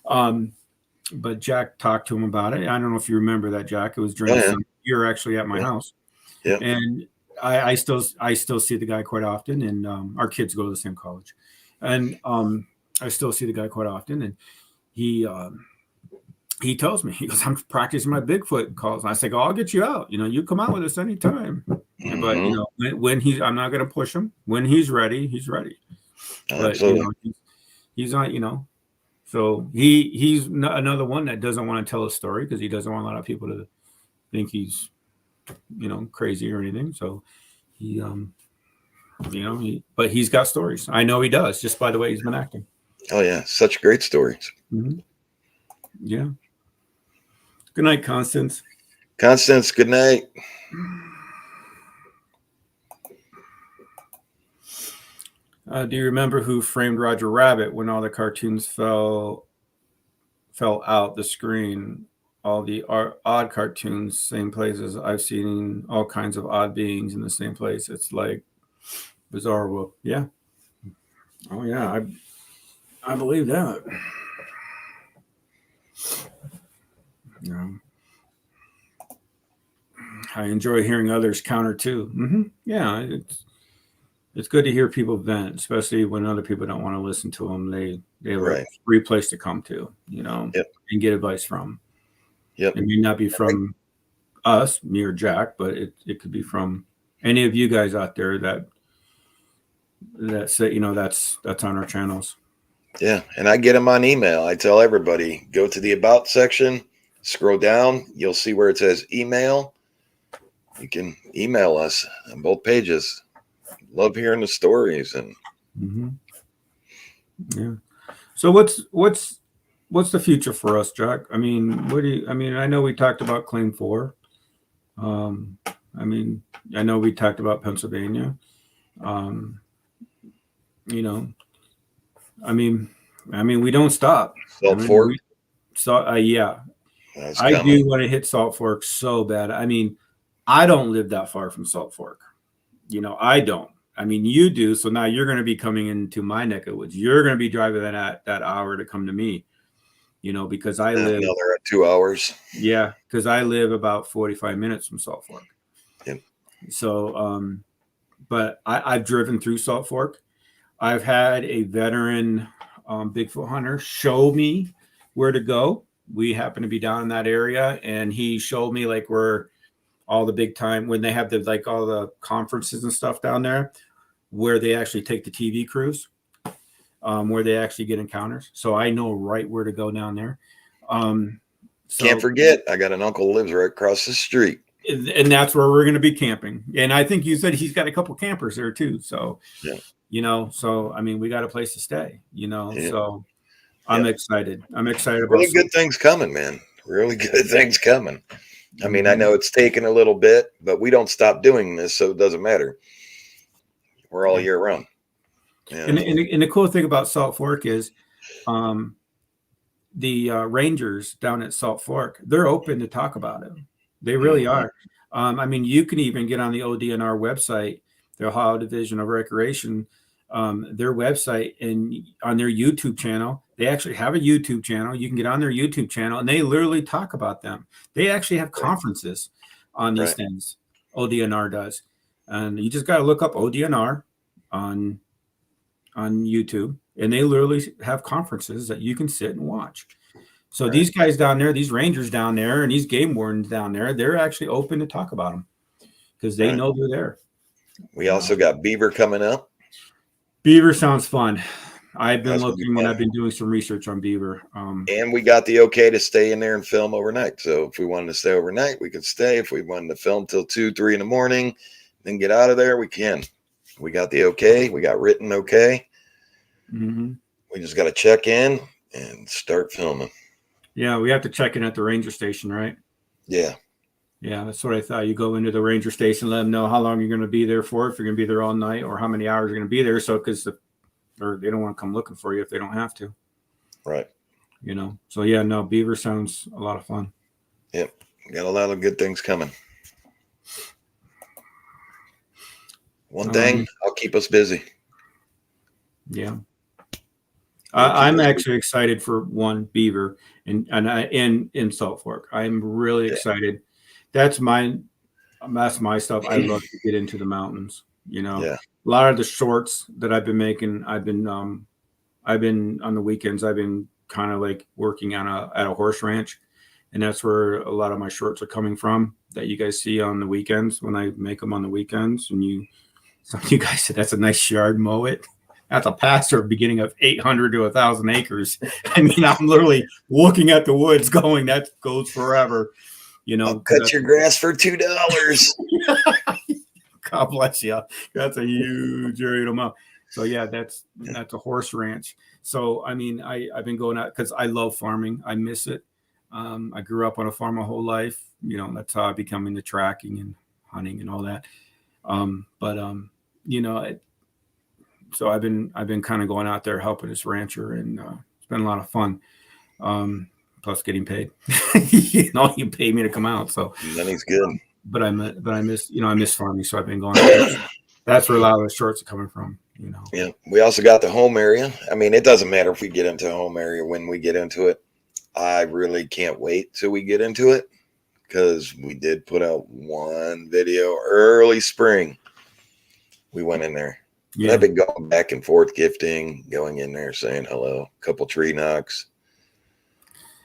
But Jack talked to him about it. I don't know if you remember that, Jack. It was during the summer. You were actually at my house. Yeah. And I still see the guy quite often, and our kids go to the same college, and I still see the guy quite often, and he tells me, he goes, "I'm practicing my Bigfoot calls," and I say, "Oh, I'll get you out. You come out with us anytime." Mm-hmm. But when I'm not going to push him. When he's ready, he's ready. Absolutely. But he's not. So he's another one that doesn't want to tell a story because he doesn't want a lot of people to think he's crazy or anything. So but he's got stories. I know he does, just by the way he's been acting. Oh yeah, such great stories. Mm-hmm. Yeah. Good night, Constance. Constance, good night. Do you remember who framed Roger Rabbit when all the cartoons fell out the screen? All the odd cartoons, same places. I've seen all kinds of odd beings in the same place. It's like bizarre. Well, yeah. Oh yeah, I believe that. Yeah. I enjoy hearing others counter too. Mm-hmm. Yeah, it's good to hear people vent, especially when other people don't want to listen to them. They have a free place to come to, Yep. and get advice from. Yep. It may not be from us, me or Jack, but it could be from any of you guys out there that say, that's on our channels. Yeah, and I get them on email. I tell everybody, go to the About section, scroll down, you'll see where it says email. You can email us on both pages. Love hearing the stories. And mm-hmm. Yeah. So what's the future for us, Jack? I mean, I know we talked about Claim 4. I know we talked about Pennsylvania. We don't stop. Salt Fork. Yeah. I do want to hit Salt Fork so bad. I don't live that far from Salt Fork. I don't. You do. So now you're going to be coming into my neck of woods. You're going to be driving that hour to come to me, because I live another 2 hours. Yeah. Because I live about 45 minutes from Salt Fork. Yep. So, but I've driven through Salt Fork. I've had a veteran Bigfoot hunter show me where to go. We happen to be down in that area, and he showed me like where all the big time, when they have all the conferences and stuff down there, where they actually take the TV crews, where they actually get encounters. So I know right where to go down there. Can't forget, I got an uncle who lives right across the street. And that's where we're going to be camping. And I think you said he's got a couple campers there too. So, yeah. We got a place to stay, Yeah. So I'm excited. I'm excited about really good things coming, man. Really good things coming. I know it's taken a little bit, but we don't stop doing this, so it doesn't matter. We're all year round. Yeah. And the cool thing about Salt Fork is the rangers down at Salt Fork, they're open to talk about it. They really are. You can even get on the ODNR website, the Ohio Division of Recreation, their website, and on their YouTube channel. They actually have a YouTube channel. You can get on their YouTube channel, and they literally talk about them. They actually have conferences on these things. ODNR does. And you just got to look up ODNR on YouTube, and they literally have conferences that you can sit and watch. So these guys down there, these rangers down there, and these game wardens down there, they're actually open to talk about them because they know they're there. We also got beaver coming up. Beaver sounds fun. I've been looking and I've been doing some research on beaver. And we got the okay to stay in there and film overnight. So if we wanted to stay overnight, we could stay. If we wanted to film till 2, 3 in the morning, then get out of there, we can. We got the okay. We got written okay. Mm-hmm. We just got to check in and start filming. Yeah, we have to check in at the ranger station, right? Yeah. Yeah, that's what I thought. You go into the ranger station, let them know how long you're going to be there for, if you're going to be there all night or how many hours you're going to be there. So, because or they don't want to come looking for you if they don't have to. Right. So yeah, no, beaver sounds a lot of fun. Yep. Got a lot of good things coming. One thing, I'll keep us busy. Yeah. I'm actually excited for one beaver in Salt Fork. I'm really excited. That's my stuff. I love to get into the mountains. A lot of the shorts that I've been making, I've been on the weekends, I've been kind of like working at a horse ranch, and that's where a lot of my shorts are coming from that you guys see on the weekends when I make them on the weekends. And some of you guys said that's a nice yard, mow it. That's a pasture beginning of 800 to 1,000 acres. I mean, I'm literally looking at the woods going, that goes forever. I'll cut your grass for $2. God bless you. That's a huge area to mow. So yeah, that's a horse ranch. So I mean, I've been going out because I love farming. I miss it. I grew up on a farm my whole life. That's how I became into tracking and hunting and all that. So I've been kind of going out there helping this rancher, and it's been a lot of fun. Plus getting paid. You pay me to come out, so money's good. But I miss farming, so I've been going out there. That's where a lot of the shorts are coming from. Yeah, we also got the home area. I mean, it doesn't matter if we get into the home area when we get into it. I really can't wait till we get into it, because we did put out one video early spring. We went in there. Yeah. I've been going back and forth gifting, going in there saying hello, a couple tree knocks.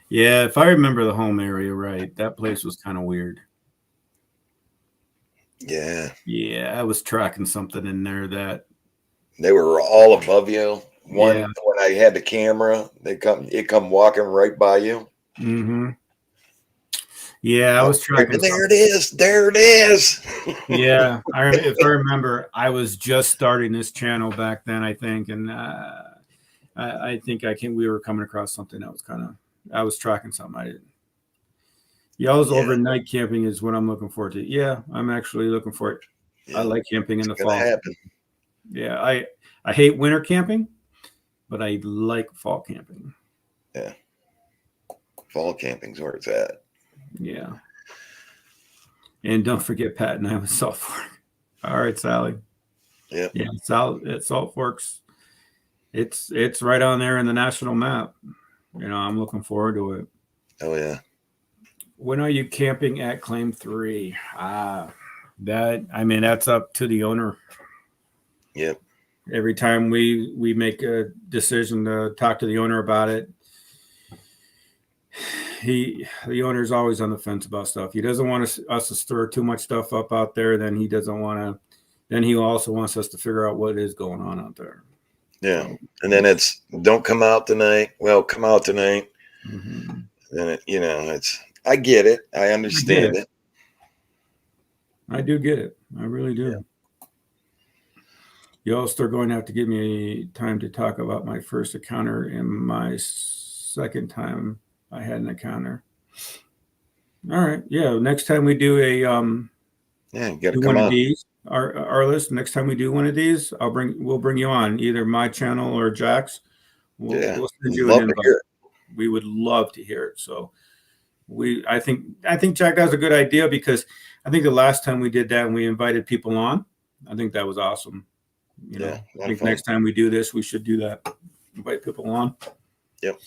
Yeah, if I remember the home area right, that place was kind of weird. Yeah. Yeah, I was tracking something in there that they were all above you. When I had the camera, it come walking right by you. Mm-hmm. Yeah, I was tracking. There it is. There it is. Yeah, if I remember, I was just starting this channel back then, I think, and I think we were coming across something that was I was tracking something I didn't. Y'all's overnight camping is what I'm looking forward to. Yeah, I'm actually looking for it. Yeah, I like camping in the fall. Happen. Yeah, I hate winter camping, but I like fall camping. Yeah, fall camping's where it's at. Yeah. And don't forget Pat and I with Salt Fork. All right, Sally. Yep. Yeah. Salt Fork's. It's right on there in the national map. I'm looking forward to it. Oh yeah. When are you camping at Claim 3? That's up to the owner. Yep. Every time we make a decision to talk to the owner about it, the owner's always on the fence about stuff. He doesn't want us to stir too much stuff up out there. Then he doesn't want to. Then he also wants us to figure out what is going on out there. Yeah, and then it's don't come out tonight. Well, come out tonight. Mm-hmm. Then it's. I get it. I understand it. I do get it. I really do. Yeah. You also are going to have to give me time to talk about my first encounter and my second time I had an encounter. All right. Yeah. Next time we do a you got to come on. These, our list. Next time we do one of these, we'll bring you on either my channel or Jack's. We'll send you an invite. We would love to hear it. So I think Jack has a good idea, because I think the last time we did that and we invited people on, I think that was awesome. I think next time we do this, we should do that. Invite people on. Yep.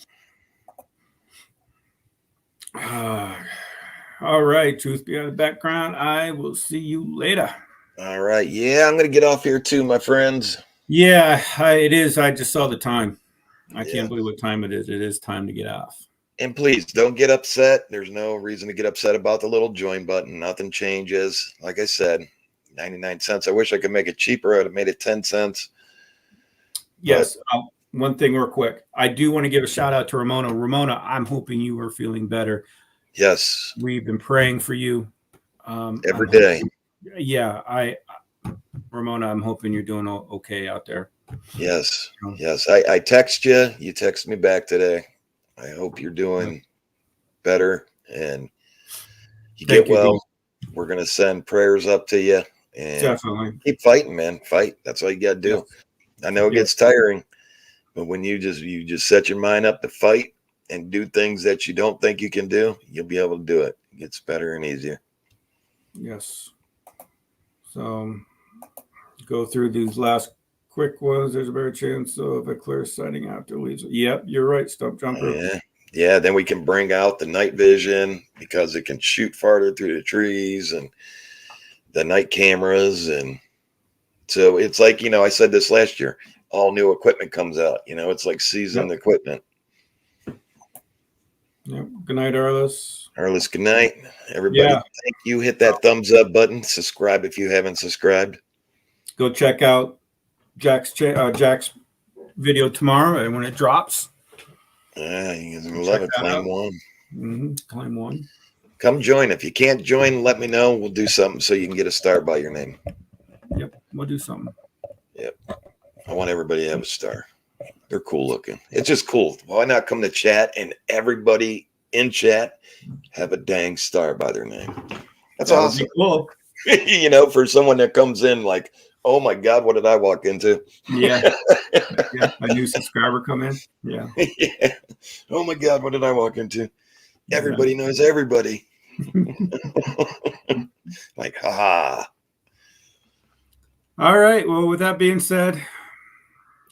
All right. Truth Beyond the Background. I will see you later. All right. Yeah, I'm going to get off here too, my friends. Yeah, it is. I just saw the time. I can't believe what time it is. It is time to get off. And please don't get upset. There's no reason to get upset about the little join button. Nothing changes. Like I said, 99 cents. I wish I could make it cheaper. I'd have made it 10 cents. Yes. One thing real quick. I do want to give a shout out to Ramona. Ramona, I'm hoping you are feeling better. Yes. We've been praying for you. Every day. Ramona, I'm hoping you're doing okay out there. Yes. Yes. I text you. You text me back today. I hope you're doing better and you get well. We're going to send prayers up to you, and definitely keep fighting, man. Fight. That's all you got to do. I know it gets tiring. But when you just set your mind up to fight and do things that you don't think you can do, you'll be able to do it. It gets better and easier. Yes. So go through these last quick ones. There's a better chance of a clear sighting after leaves. Yep, you're right, Stump Jumper. Yeah. Yeah, then we can bring out the night vision because it can shoot farther through the trees and the night cameras. And so it's like, I said this last year, all new equipment comes out. It's like seasoned equipment. Yep. Good night, Arliss. Arliss, good night. Everybody, thank you. Hit that thumbs up button. Subscribe if you haven't subscribed. Go check out Jack's video tomorrow and when it drops. Yeah, you guys love it. Claim one. Mm-hmm. Claim one. Come join. If you can't join, let me know. We'll do something so you can get a star by your name. Yep, we'll do something. Yep. I want everybody to have a star. They're cool looking. It's just cool. Why not come to chat and everybody in chat have a dang star by their name? That's awesome. Cool. For someone that comes in like, oh my God, what did I walk into? Yeah. Yeah. A new subscriber come in. Yeah. Yeah. Oh my God, what did I walk into? Everybody knows everybody. Like, haha. All right. Well, with that being said,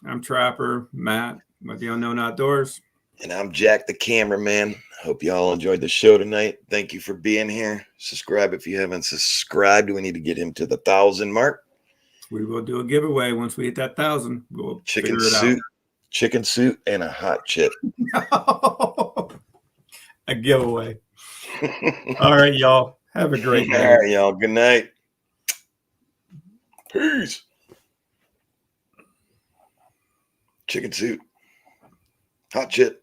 I'm Trapper Matt with the Unknown Outdoors. And I'm Jack the Cameraman. Hope you all enjoyed the show tonight. Thank you for being here. Subscribe if you haven't subscribed. We need to get him to the 1,000 mark. We will do a giveaway once we hit that 1,000. We'll chicken suit, and a hot chip. A giveaway. All right, y'all. Have a great night. All right, y'all. Good night. Peace. Chicken suit, hot chip.